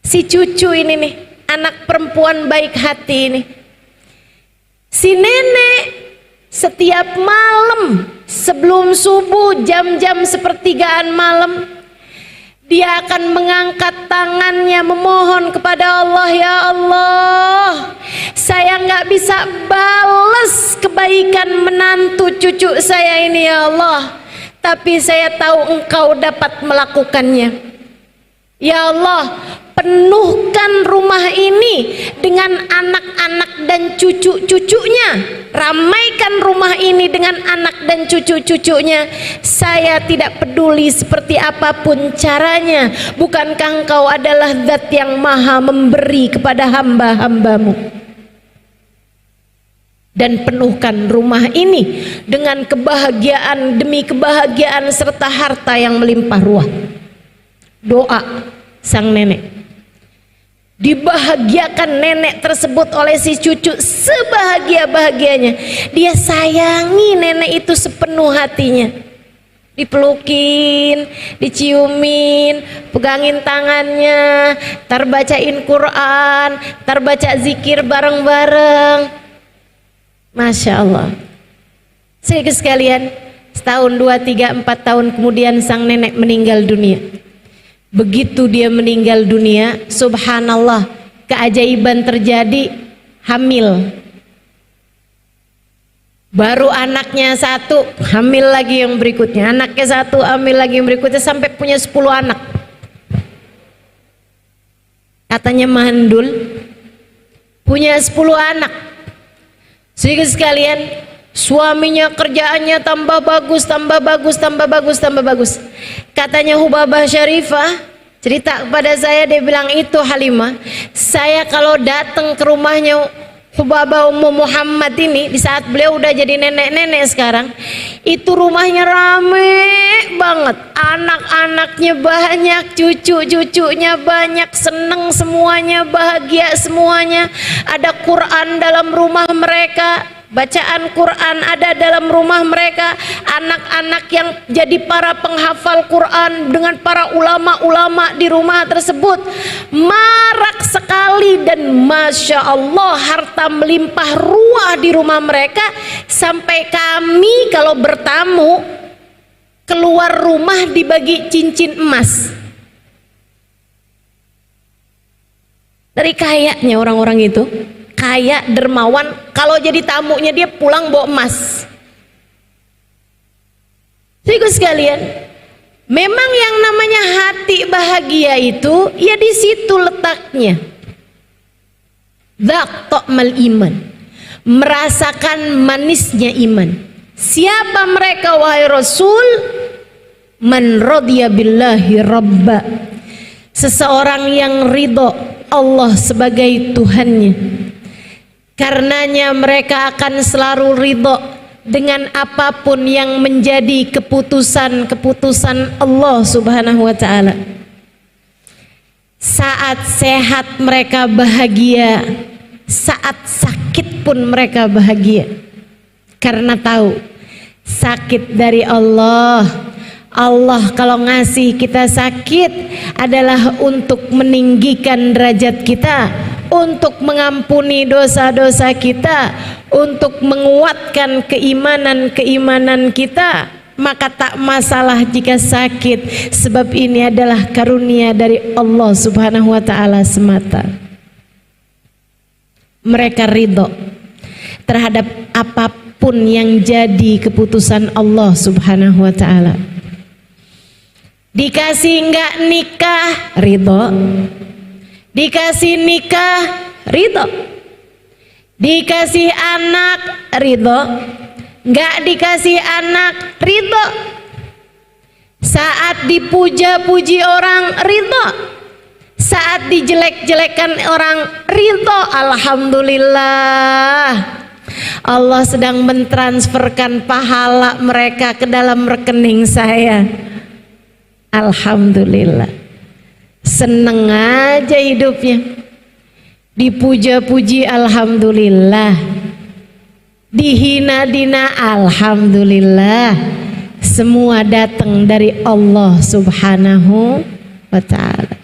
Si cucu ini nih, anak perempuan baik hati ini. Si nenek setiap malam sebelum subuh, jam-jam sepertigaan malam, dia akan mengangkat tangannya memohon kepada Allah, ya Allah, saya nggak bisa balas kebaikan menantu cucu saya ini ya Allah, tapi saya tahu Engkau dapat melakukannya. Ya Allah, penuhkan rumah ini dengan anak-anak dan cucu-cucunya. Ramaikan rumah ini dengan anak dan cucu-cucunya. Saya tidak peduli seperti apapun caranya. Bukankah Engkau adalah Zat yang maha memberi kepada hamba-hambamu? Dan penuhkan rumah ini dengan kebahagiaan demi kebahagiaan serta harta yang melimpah ruah. Doa sang nenek. Dibahagiakan nenek tersebut oleh si cucu sebahagia-bahagianya. Dia sayangi nenek itu sepenuh hatinya. Dipelukin, diciumin, pegangin tangannya, terbacain Quran, terbaca zikir bareng-bareng. Masya Allah. Saudara sekalian, setahun, 2, 3, 4 tahun kemudian sang nenek meninggal dunia. Begitu dia meninggal dunia, subhanallah, keajaiban terjadi, hamil. Baru anaknya satu, hamil lagi yang berikutnya, anaknya satu, hamil lagi yang berikutnya, sampai punya 10 anak. Katanya mandul, punya 10 anak. Sedikit sekalian, suaminya kerjaannya tambah bagus, tambah bagus, tambah bagus, tambah bagus. Katanya Hubabah Syarifah cerita kepada saya, dia bilang, itu Halimah, saya kalau datang ke rumahnya Hubabah Ummu Muhammad ini, di saat beliau udah jadi nenek-nenek sekarang, itu rumahnya rame banget, anak-anaknya banyak, cucu-cucunya banyak, seneng semuanya, bahagia semuanya, ada Quran dalam rumah mereka, bacaan Quran ada dalam rumah mereka, anak-anak yang jadi para penghafal Quran dengan para ulama-ulama di rumah tersebut marak sekali, dan Masya Allah harta melimpah ruah di rumah mereka, sampai kami kalau bertamu keluar rumah dibagi cincin emas. Dari kayaknya orang-orang itu, kaya, dermawan, kalau jadi tamunya dia pulang bawa emas. Saudara sekalian, memang yang namanya hati bahagia itu ya di situ letaknya. Dzaq ta'mal iman, merasakan manisnya iman. Siapa mereka wahai Rasul? Man radiya billahi rabba, seseorang yang ridho Allah sebagai Tuhannya. Karenanya mereka akan selalu ridho dengan apapun yang menjadi keputusan-keputusan Allah Subhanahu wa ta'ala. Saat sehat mereka bahagia, saat sakit pun mereka bahagia, karena tahu sakit dari Allah. Allah kalau ngasih kita sakit adalah untuk meninggikan derajat kita, untuk mengampuni dosa-dosa kita, untuk menguatkan keimanan-keimanan kita. Maka tak masalah jika sakit, sebab ini adalah karunia dari Allah Subhanahu wa ta'ala semata. Mereka ridho terhadap apapun yang jadi keputusan Allah Subhanahu wa ta'ala. Dikasih enggak nikah, ridho. Dikasih nikah, ridho. Dikasih anak, ridho. Enggak dikasih anak, ridho. Saat dipuja-puji orang, ridho. Saat dijelek-jelekan orang, ridho. Alhamdulillah, Allah sedang mentransferkan pahala mereka ke dalam rekening saya. Alhamdulillah, seneng aja hidupnya. Dipuja-puji, alhamdulillah. Dihina-dina, alhamdulillah. Semua datang dari Allah Subhanahu wa ta'ala.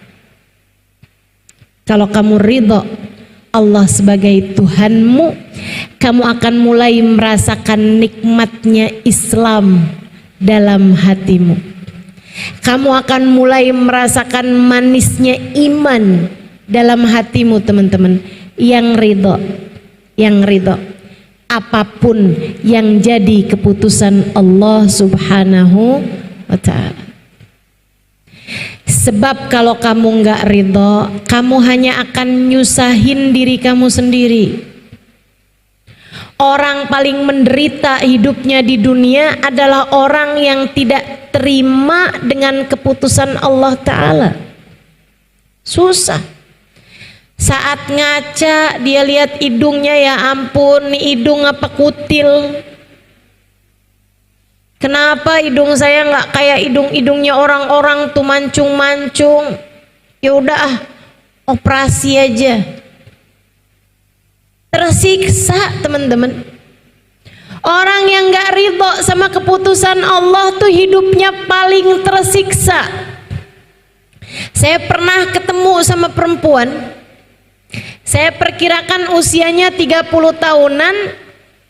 Kalau kamu ridho Allah sebagai Tuhanmu, kamu akan mulai merasakan nikmatnya Islam dalam hatimu. Kamu akan mulai merasakan manisnya iman dalam hatimu, teman-teman. Yang ridho apapun yang jadi keputusan Allah Subhanahu wa ta'ala. Sebab kalau kamu nggak ridho, kamu hanya akan nyusahin diri kamu sendiri. Orang paling menderita hidupnya di dunia adalah orang yang tidak terima dengan keputusan Allah Ta'ala. Susah. Saat ngaca dia lihat hidungnya, ya ampun, nih hidung apa kutil. Kenapa hidung saya nggak kayak hidungnya orang-orang tuh mancung-mancung? Ya udah, operasi aja. Tersiksa, teman-teman. Orang yang nggak ridho sama keputusan Allah tuh hidupnya paling tersiksa. Saya pernah ketemu sama perempuan. Saya perkirakan usianya 30 tahunan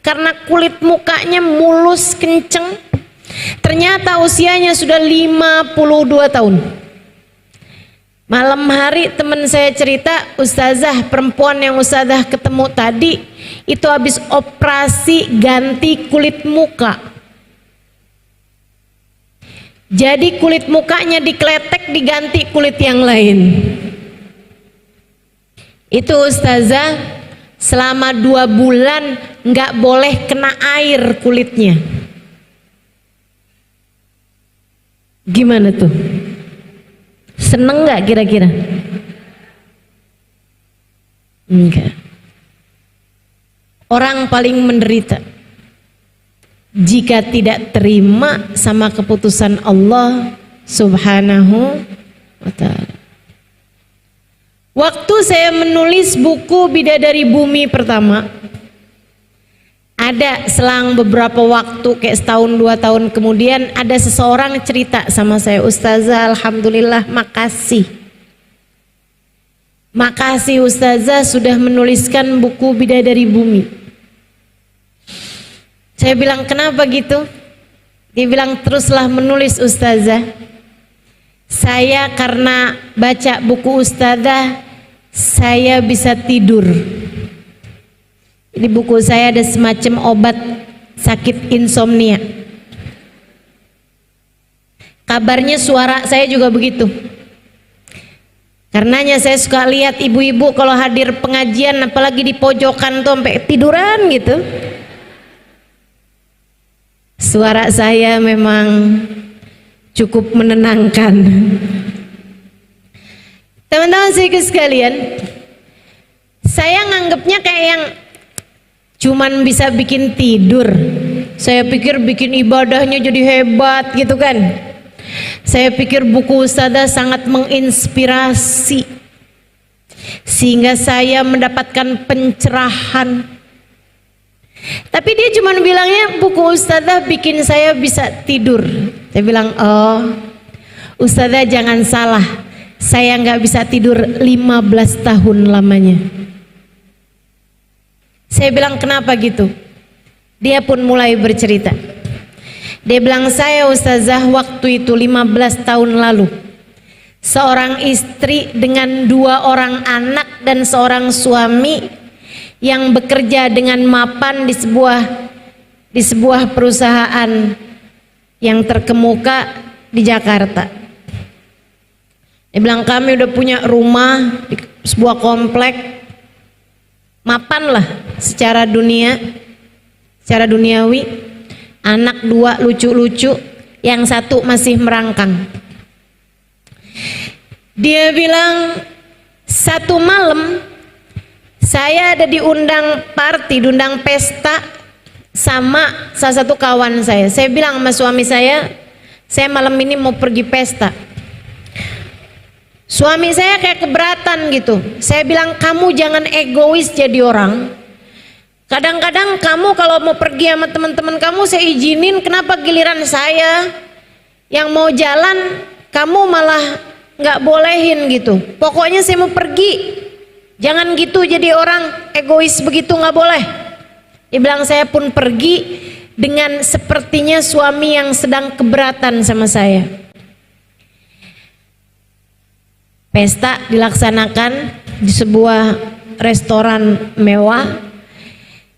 karena kulit mukanya mulus kenceng. Ternyata usianya sudah 52 tahun. Malam hari teman saya cerita, ustazah, perempuan yang ustazah ketemu tadi itu habis operasi ganti kulit muka. Jadi kulit mukanya dikletek, diganti kulit yang lain. Itu ustazah selama 2 bulan nggak boleh kena air kulitnya. Gimana tuh? Seneng nggak kira-kira? Enggak. Orang paling menderita jika tidak terima sama keputusan Allah Subhanahu wa ta'ala. Waktu saya menulis buku Bidadari Bumi pertama, ada selang beberapa waktu, kayak setahun 2 tahun kemudian, ada seseorang cerita sama saya, ustazah, alhamdulillah, makasih ustazah sudah menuliskan buku Bidadari Bumi. Saya bilang, kenapa gitu? Dia bilang, teruslah menulis ustazah. Saya karena baca buku ustazah, saya bisa tidur. Di buku saya ada semacam obat sakit insomnia. Kabarnya suara saya juga begitu. Karenanya saya suka lihat ibu-ibu kalau hadir pengajian, apalagi di pojokan tuh sampai tiduran gitu. Suara saya memang cukup menenangkan. Teman-teman sekalian, saya nganggapnya kayak yang cuman bisa bikin tidur. Saya pikir bikin ibadahnya jadi hebat gitu kan. Saya pikir buku ustazah sangat menginspirasi sehingga saya mendapatkan pencerahan. Tapi dia cuma bilangnya buku ustazah bikin saya bisa tidur. Saya bilang, oh ustazah jangan salah, saya nggak bisa tidur 15 tahun lamanya. Saya bilang, kenapa gitu? Dia pun mulai bercerita. Dia bilang, saya ustazah waktu itu 15 tahun lalu, seorang istri dengan 2 orang anak dan seorang suami yang bekerja dengan mapan di sebuah perusahaan yang terkemuka di Jakarta. Dia bilang, kami udah punya rumah di sebuah komplek, mapan lah secara duniawi, anak 2 lucu-lucu, yang 1 masih merangkang. Dia bilang, satu malam saya ada diundang diundang pesta sama salah satu kawan saya. Saya bilang sama suami saya malam ini mau pergi pesta. Suami saya kayak keberatan gitu. Saya bilang, kamu jangan egois jadi orang. Kadang-kadang kamu kalau mau pergi sama teman-teman kamu saya izinin, kenapa giliran saya yang mau jalan kamu malah nggak bolehin gitu. Pokoknya saya mau pergi Jangan gitu jadi orang egois begitu, nggak boleh. Dia bilang saya pun pergi dengan sepertinya suami yang sedang keberatan sama saya. Pesta dilaksanakan di sebuah restoran mewah.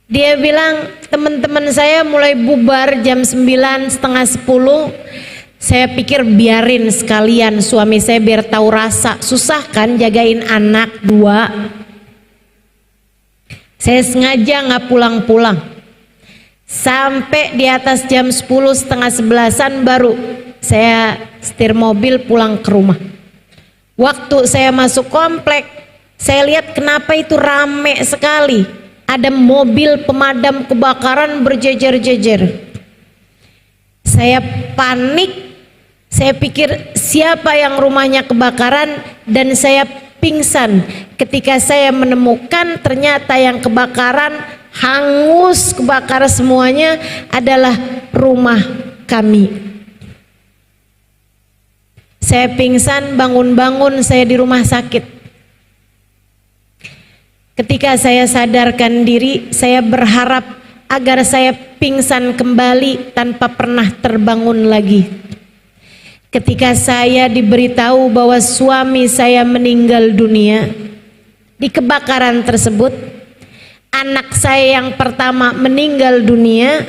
Dia bilang teman-teman saya mulai bubar jam 9, setengah 10. Saya pikir biarin sekalian suami saya biar tahu rasa. Susah kan jagain anak 2. Saya sengaja nggak pulang-pulang. Sampai di atas jam 10, setengah 11-an baru saya setir mobil pulang ke rumah. Waktu saya masuk komplek, saya lihat kenapa itu rame sekali. Ada mobil pemadam kebakaran berjejer-jejer. Saya panik, saya pikir siapa yang rumahnya kebakaran, dan saya pingsan ketika saya menemukan ternyata yang kebakaran, hangus kebakar semuanya adalah rumah kami. Saya pingsan, bangun-bangun saya di rumah sakit. Ketika saya sadarkan diri, saya berharap agar saya pingsan kembali tanpa pernah terbangun lagi. Ketika saya diberitahu bahwa suami saya meninggal dunia di kebakaran tersebut, anak saya yang pertama meninggal dunia,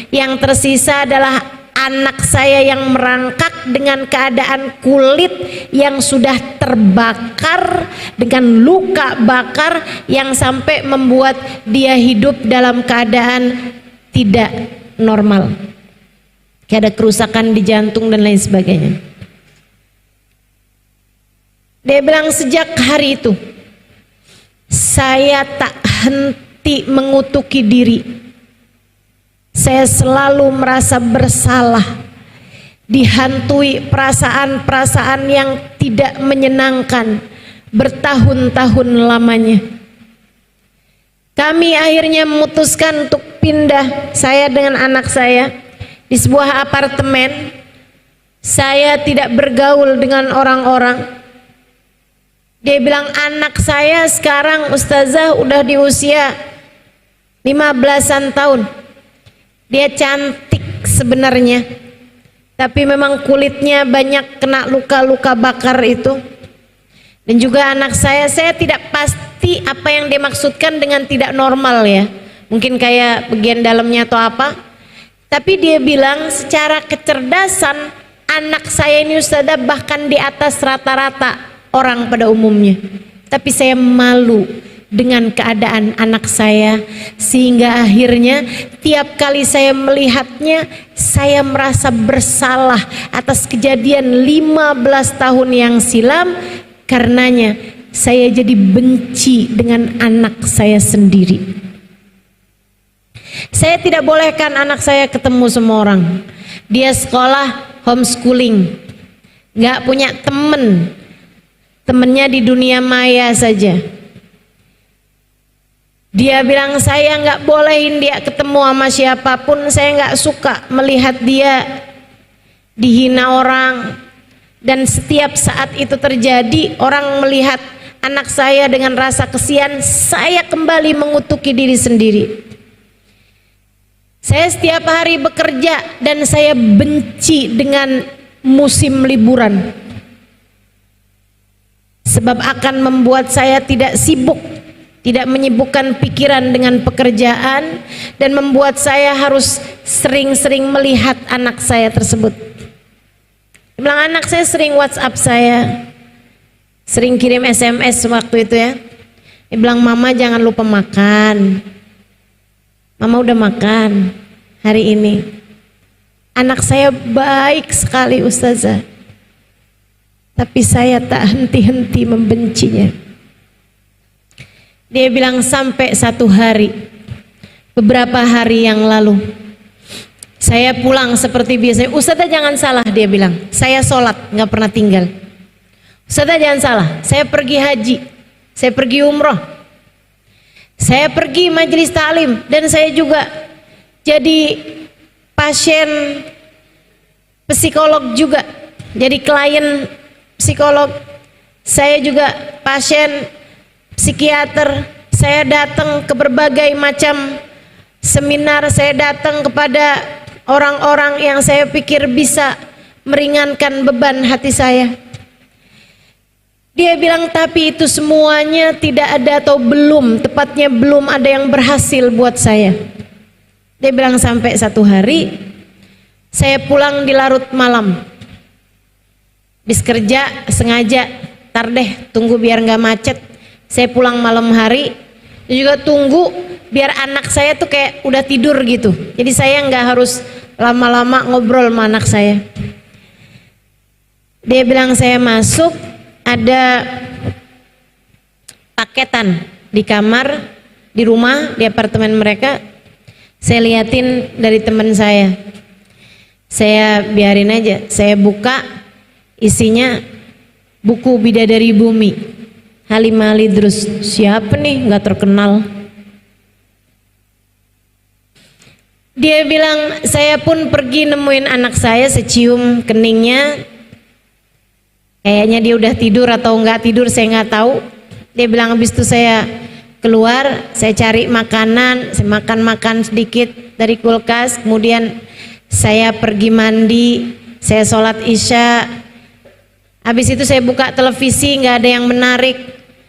yang tersisa adalah anak saya yang merangkak dengan keadaan kulit yang sudah terbakar dengan luka bakar yang sampai membuat dia hidup dalam keadaan tidak normal, kayak ada kerusakan di jantung dan lain sebagainya. Dia bilang sejak hari itu saya tak henti mengutuki diri. Saya selalu merasa bersalah, dihantui perasaan-perasaan yang tidak menyenangkan bertahun-tahun lamanya. Kami akhirnya memutuskan untuk pindah, saya dengan anak saya, di sebuah apartemen. Saya tidak bergaul dengan orang-orang. Dia bilang anak saya sekarang ustazah udah di usia 15-an tahun. Dia cantik sebenarnya, tapi memang kulitnya banyak kena luka-luka bakar itu. Dan juga anak saya tidak pasti apa yang dia maksudkan dengan tidak normal ya. Mungkin kayak bagian dalamnya atau apa. Tapi dia bilang secara kecerdasan anak saya ini ustazah bahkan di atas rata-rata orang pada umumnya. Tapi saya malu dengan keadaan anak saya, sehingga akhirnya tiap kali saya melihatnya saya merasa bersalah atas kejadian 15 tahun yang silam. Karenanya saya jadi benci dengan anak saya sendiri. Saya tidak bolehkan anak saya ketemu semua orang. Dia sekolah homeschooling, gak punya temen, temennya di dunia maya saja. Dia bilang saya nggak bolehin dia ketemu sama siapapun, saya nggak suka melihat dia dihina orang. Dan setiap saat itu terjadi, orang melihat anak saya dengan rasa kesian, saya kembali mengutuki diri sendiri. Saya setiap hari bekerja dan saya benci dengan musim liburan, sebab akan membuat saya tidak sibuk, tidak menyibukkan pikiran dengan pekerjaan, dan membuat saya harus sering-sering melihat anak saya tersebut. Dia bilang anak saya sering WhatsApp saya, sering kirim SMS waktu itu ya. Dia bilang mama jangan lupa makan. Mama udah makan hari ini. Anak saya baik sekali ustazah, tapi saya tak henti-henti membencinya. Dia bilang sampai satu hari, beberapa hari yang lalu, saya pulang seperti biasa. Ustazah jangan salah, dia bilang, saya sholat nggak pernah tinggal. Ustazah jangan salah, saya pergi haji, saya pergi umroh, saya pergi majelis ta'lim, dan saya juga jadi pasien psikolog juga, jadi klien psikolog. Saya juga pasien psikiater, saya datang ke berbagai macam seminar, saya datang kepada orang-orang yang saya pikir bisa meringankan beban hati saya. Dia bilang, tapi itu semuanya tidak ada, atau belum, tepatnya belum ada yang berhasil buat saya. Dia bilang sampai satu hari saya pulang di larut malam, habis kerja sengaja, tar deh tunggu biar nggak macet, saya pulang malam hari, juga tunggu biar anak saya tuh kayak udah tidur gitu, jadi saya nggak harus lama-lama ngobrol sama anak saya. Dia bilang saya masuk, ada paketan di kamar, di rumah, di apartemen mereka. Saya liatin dari teman saya biarin aja, saya buka, isinya buku Bidadari Bumi, Halimah Lidrus. Siapa nih, nggak terkenal. Dia bilang, saya pun pergi nemuin anak saya, secium keningnya, kayaknya dia udah tidur atau nggak tidur, saya nggak tahu. Dia bilang habis itu saya keluar, saya cari makanan, saya makan sedikit dari kulkas, kemudian saya pergi mandi, saya sholat isya. Habis itu saya buka televisi, nggak ada yang menarik.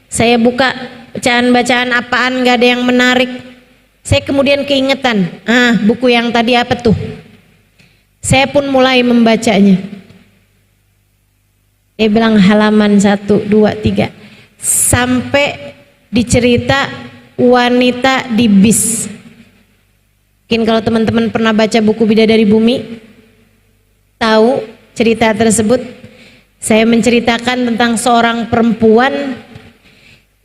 Saya buka bacaan-bacaan apaan, nggak ada yang menarik. Saya kemudian keingetan, buku yang tadi apa tuh? Saya pun mulai membacanya. Dia bilang halaman 1, 2, 3 sampai dicerita wanita di bis. Mungkin kalau teman-teman pernah baca buku Bidadari Bumi, tahu cerita tersebut. Saya menceritakan tentang seorang perempuan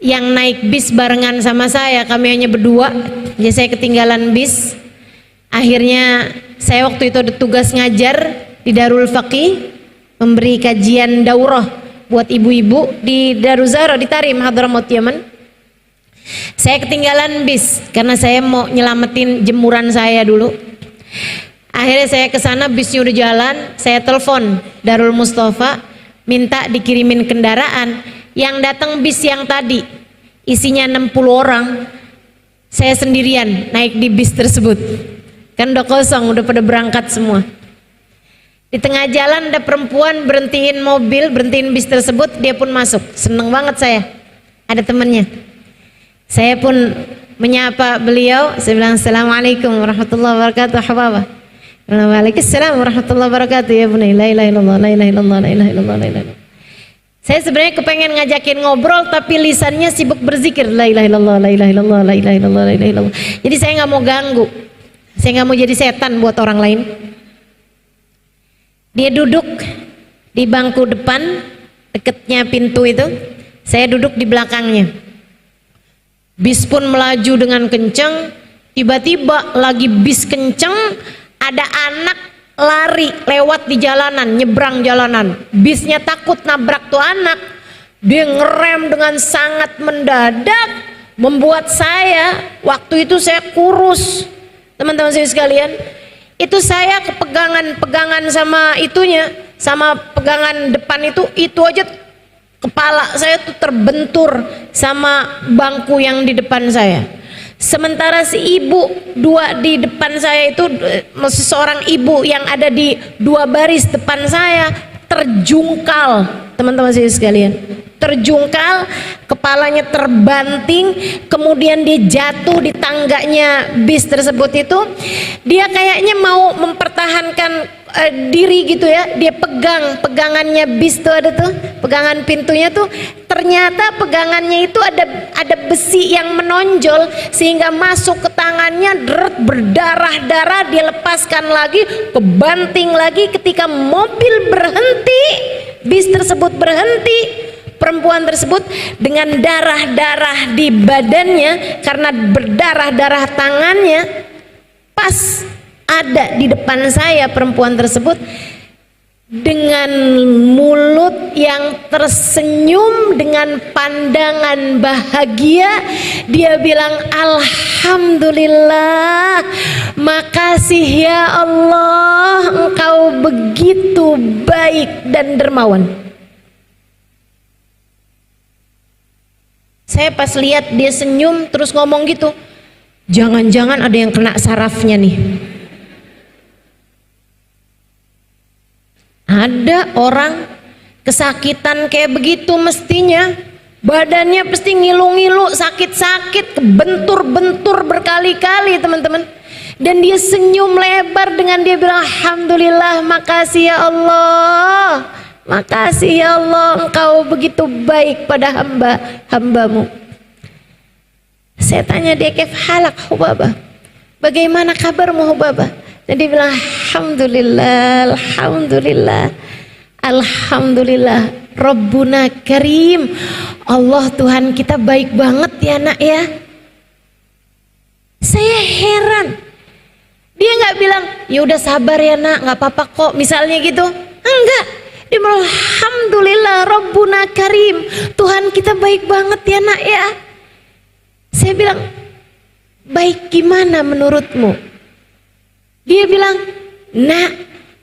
yang naik bis barengan sama saya, kami hanya berdua, jadi saya ketinggalan bis. Akhirnya saya waktu itu ada tugas ngajar di Darul Faqih, memberi kajian daurah buat ibu-ibu di Daruzara di Tarim, Hadramaut, Yaman. Saya ketinggalan bis karena saya mau nyelamatin jemuran saya dulu. Akhirnya saya ke sana, bisnya udah jalan, saya telepon Darul Mustafa minta dikirimin kendaraan. Yang datang bis yang tadi isinya 60 orang, saya sendirian naik di bis tersebut, kan udah kosong, udah pada berangkat semua. Di tengah jalan ada perempuan berhentiin mobil, berhentiin bis tersebut, dia pun masuk. Seneng banget saya, ada temennya. Saya pun menyapa beliau, saya bilang assalamualaikum warahmatullahi wabarakatuh hababah. Waalaikumsalam warahmatullahi wabarakatuh ya bunai, la ilaha illallah, la ilaha illallah, la ilaha illallah, la ilaha illallah. Saya sebenarnya kepengen ngajakin ngobrol, tapi lisannya sibuk berzikir, la ilaha illallah, la ilaha illallah, la ilaha illallah, la ilaha illallah. Jadi saya nggak mau ganggu, saya nggak mau jadi setan buat orang lain. Dia duduk di bangku depan, deketnya pintu itu, saya duduk di belakangnya. Bis pun melaju dengan kencang, tiba-tiba lagi bis kencang, ada anak lari lewat di jalanan, nyebrang jalanan. Bisnya takut nabrak tuh anak, dia ngerem dengan sangat mendadak, membuat saya, waktu itu saya kurus, teman-teman saya sekalian, itu saya kepegangan sama itunya, sama pegangan depan itu aja kepala saya tuh terbentur sama bangku yang di depan saya. Sementara si ibu dua di depan saya itu, seorang ibu yang ada di 2 baris depan saya terjungkal, teman-teman saya sekalian, terjungkal, kepalanya terbanting, kemudian dia jatuh di tangganya bis tersebut itu. Dia kayaknya mau mempertahankan diri gitu ya, dia pegangannya bis tuh, ada tuh pegangan pintunya tuh, ternyata pegangannya itu ada besi yang menonjol sehingga masuk ke tangannya, berdarah-darah, dia lepaskan lagi, kebanting lagi. Ketika mobil berhenti, bis tersebut berhenti, perempuan tersebut dengan darah-darah di badannya karena berdarah-darah tangannya, pas ada di depan saya perempuan tersebut dengan mulut yang tersenyum, dengan pandangan bahagia, dia bilang alhamdulillah, makasih ya Allah, engkau begitu baik dan dermawan. Saya pas lihat dia senyum terus ngomong gitu, jangan-jangan ada yang kena sarafnya nih. Ada orang kesakitan kayak begitu mestinya badannya pasti ngilu-ngilu, sakit-sakit, kebentur-bentur berkali-kali teman-teman. Dan dia senyum lebar dengan dia bilang, alhamdulillah, makasih ya Allah, makasih ya Allah, engkau begitu baik pada hamba-hambamu. Saya tanya dia, kaif halak Hubabah, bagaimana kabarmu Hubabah? Dan dia bilang, alhamdulillah, alhamdulillah, alhamdulillah, Rabbuna Karim, Allah Tuhan kita baik banget ya nak ya. Saya heran, dia nggak bilang ya udah sabar ya nak, nggak apa-apa kok misalnya gitu, enggak. Dia bilang alhamdulillah Rabbuna Karim, Tuhan kita baik banget ya nak ya. Saya bilang, baik gimana menurutmu? Dia bilang, nak,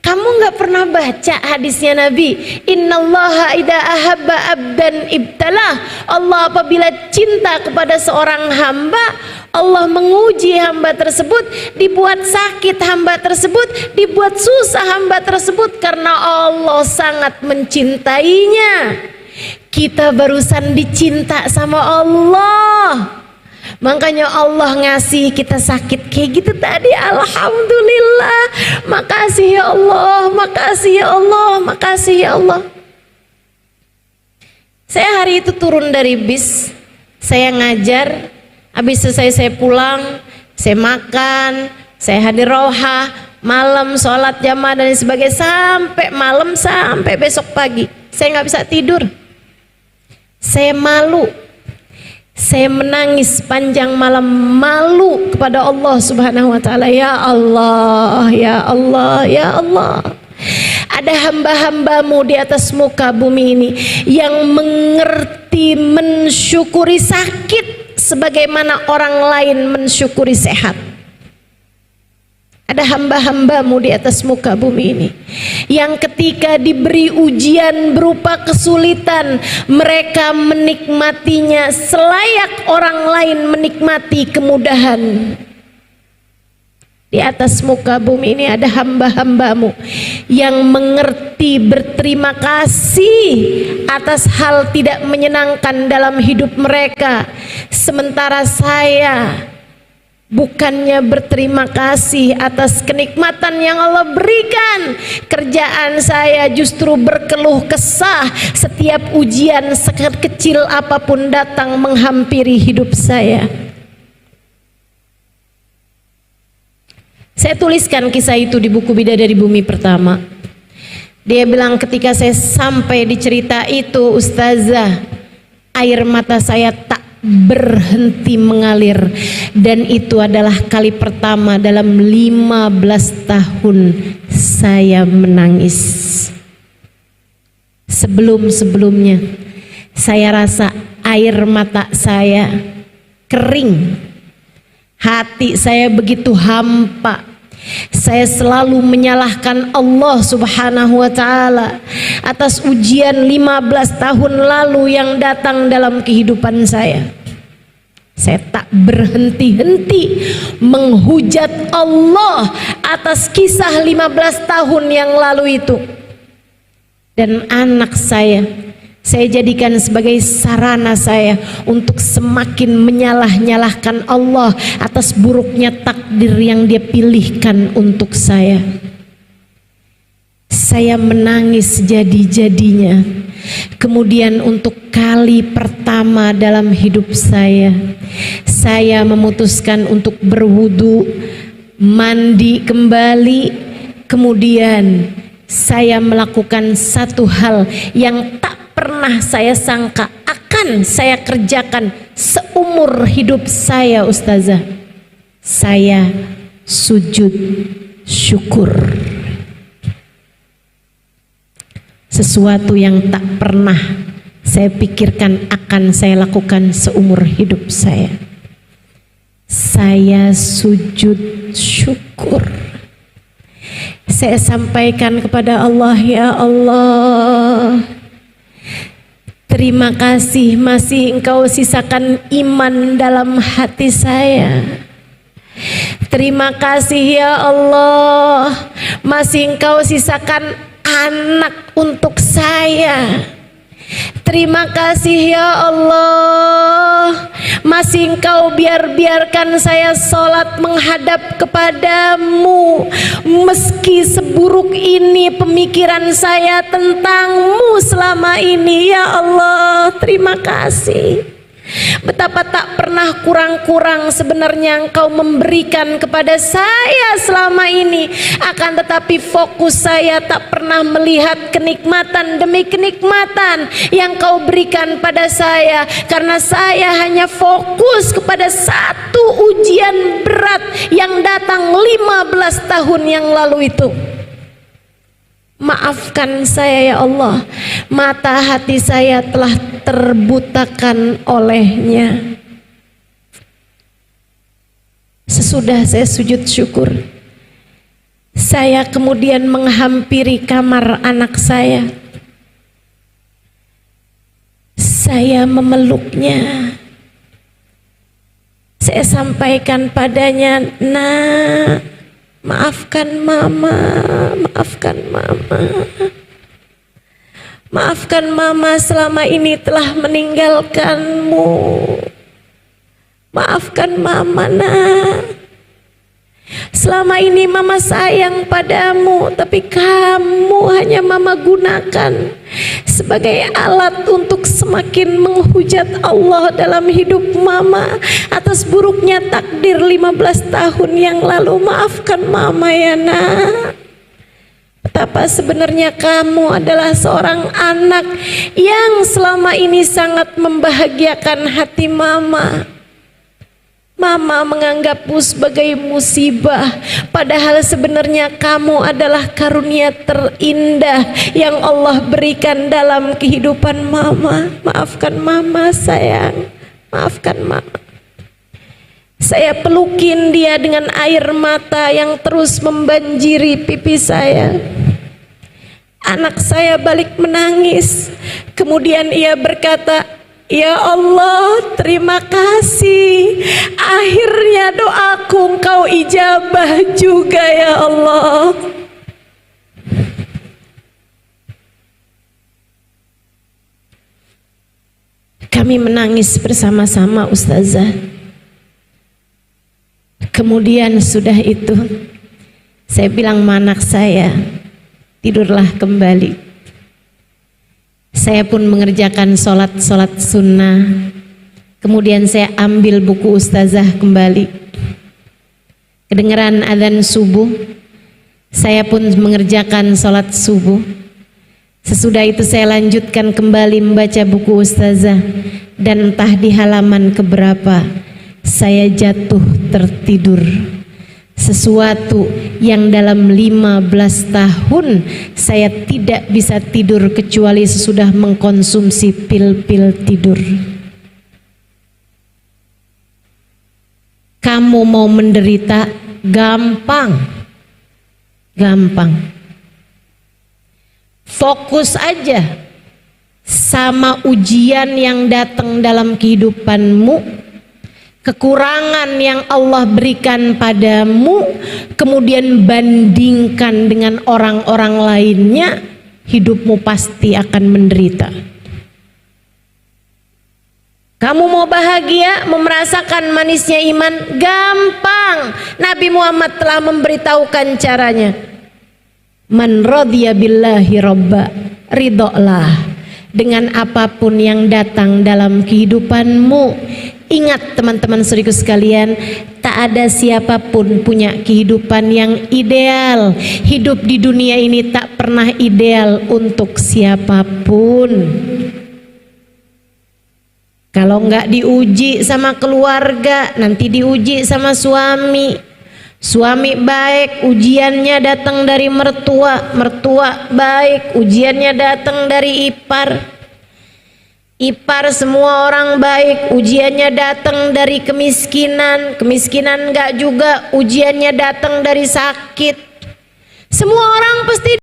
kamu nggak pernah baca hadisnya Nabi, innallaha idza ahabba abdan ibtalah. Allah apabila cinta kepada seorang hamba, Allah menguji hamba tersebut, dibuat sakit hamba tersebut, dibuat susah hamba tersebut karena Allah sangat mencintainya. Kita barusan dicinta sama Allah, makanya Allah ngasih kita sakit kayak gitu tadi. Alhamdulillah, makasih ya Allah, makasih ya Allah, makasih ya Allah. Saya hari itu turun dari bis, saya ngajar, habis selesai saya pulang, saya makan, saya hadir rohah, malam sholat jamaah dan sebagainya, sampai malam, sampai besok pagi saya nggak bisa tidur. Saya malu, saya menangis panjang malam, malu kepada Allah Subhanahu wa taala. Ya Allah, ya Allah, ya Allah. Ada hamba-hambamu di atas muka bumi ini yang mengerti mensyukuri sakit sebagaimana orang lain mensyukuri sehat. Ada hamba-hambamu di atas muka bumi ini yang ketika diberi ujian berupa kesulitan, mereka menikmatinya selayak orang lain menikmati kemudahan. Di atas muka bumi ini ada hamba-hambamu yang mengerti berterima kasih atas hal tidak menyenangkan dalam hidup mereka, sementara saya bukannya berterima kasih atas kenikmatan yang Allah berikan, kerjaan saya justru berkeluh kesah setiap ujian sekecil apapun datang menghampiri hidup saya. Saya tuliskan kisah itu di buku Bidadari Bumi Pertama. Dia bilang ketika saya sampai di cerita itu, Ustazah, air mata saya tak berhenti mengalir, dan itu adalah kali pertama dalam 15 tahun saya menangis. Sebelum-sebelumnya saya rasa air mata saya kering, hati saya begitu hampa. Saya selalu menyalahkan Allah Subhanahu wa taala atas ujian 15 tahun lalu yang datang dalam kehidupan saya. Saya tak berhenti-henti menghujat Allah atas kisah 15 tahun yang lalu itu. Dan anak saya jadikan sebagai sarana saya untuk semakin menyalah-nyalahkan Allah atas buruknya takdir yang Dia pilihkan untuk saya. Saya menangis jadi-jadinya. Kemudian untuk kali pertama dalam hidup saya memutuskan untuk berwudu, mandi kembali, kemudian saya melakukan satu hal yang tak pernah saya sangka akan saya kerjakan seumur hidup saya, Ustazah. Saya sujud syukur. Sesuatu yang tak pernah saya pikirkan akan saya lakukan seumur hidup saya. Saya sujud syukur. Saya sampaikan kepada Allah, ya Allah, Terima kasih masih Engkau sisakan iman dalam hati saya. Terima kasih ya Allah, masih Engkau sisakan anak untuk saya. Terima kasih ya Allah, masih Engkau biarkan saya sholat menghadap kepadamu. Meski seburuk ini pemikiran saya tentangmu selama ini ya Allah, terima kasih. Betapa tak pernah kurang-kurang sebenarnya Engkau memberikan kepada saya selama ini. Akan tetapi fokus saya tak pernah melihat kenikmatan demi kenikmatan yang Kau berikan pada saya, karena saya hanya fokus kepada satu ujian berat yang datang 15 tahun yang lalu itu. Maafkan saya ya Allah, mata hati saya telah terbutakan olehnya. Sesudah saya sujud syukur, saya kemudian menghampiri kamar anak saya. Saya memeluknya. Saya sampaikan padanya, "Nak, maafkan mama, maafkan mama. Maafkan mama selama ini telah meninggalkanmu. Maafkan mama nak. Selama ini mama sayang padamu, tapi kamu hanya mama gunakan sebagai alat untuk semakin menghujat Allah dalam hidup mama atas buruknya takdir 15 tahun yang lalu. Maafkan mama ya nak. Betapa sebenarnya kamu adalah seorang anak yang selama ini sangat membahagiakan hati mama. Mama menganggapmu sebagai musibah, padahal sebenarnya kamu adalah karunia terindah yang Allah berikan dalam kehidupan mama. Maafkan mama sayang, maafkan mama." Saya pelukin dia dengan air mata yang terus membanjiri pipi saya. Anak saya balik menangis. Kemudian ia berkata, "Ya Allah, terima kasih. Akhirnya doaku Engkau ijabah juga ya Allah." Kami menangis bersama-sama Ustazah. Kemudian sudah itu saya bilang sama anak saya, "Tidurlah kembali." Saya pun mengerjakan sholat sunnah. Kemudian saya ambil buku Ustazah kembali. Kedengaran adzan subuh, saya pun mengerjakan sholat subuh. Sesudah itu saya lanjutkan kembali membaca buku Ustazah. Dan entah di halaman keberapa saya jatuh tertidur. Sesuatu yang dalam 15 tahun saya tidak bisa tidur kecuali sesudah mengkonsumsi pil-pil tidur. Kamu mau menderita gampang, gampang. Fokus aja sama ujian yang datang dalam kehidupanmu, kekurangan yang Allah berikan padamu, kemudian bandingkan dengan orang-orang lainnya, hidupmu pasti akan menderita. Kamu mau bahagia, mau merasakan manisnya iman, gampang. Nabi Muhammad telah memberitahukan caranya. Man radhiya billahi robba, ridholah dengan apapun yang datang dalam kehidupanmu. Ingat teman-teman saudaraku sekalian, tak ada siapapun punya kehidupan yang ideal. Hidup di dunia ini tak pernah ideal untuk siapapun. Kalau enggak diuji sama keluarga, nanti diuji sama suami. Suami baik, ujiannya datang dari mertua. Mertua baik, ujiannya datang dari ipar. Ipar semua orang baik, ujiannya datang dari kemiskinan. Kemiskinan enggak juga, ujiannya datang dari sakit. Semua orang pasti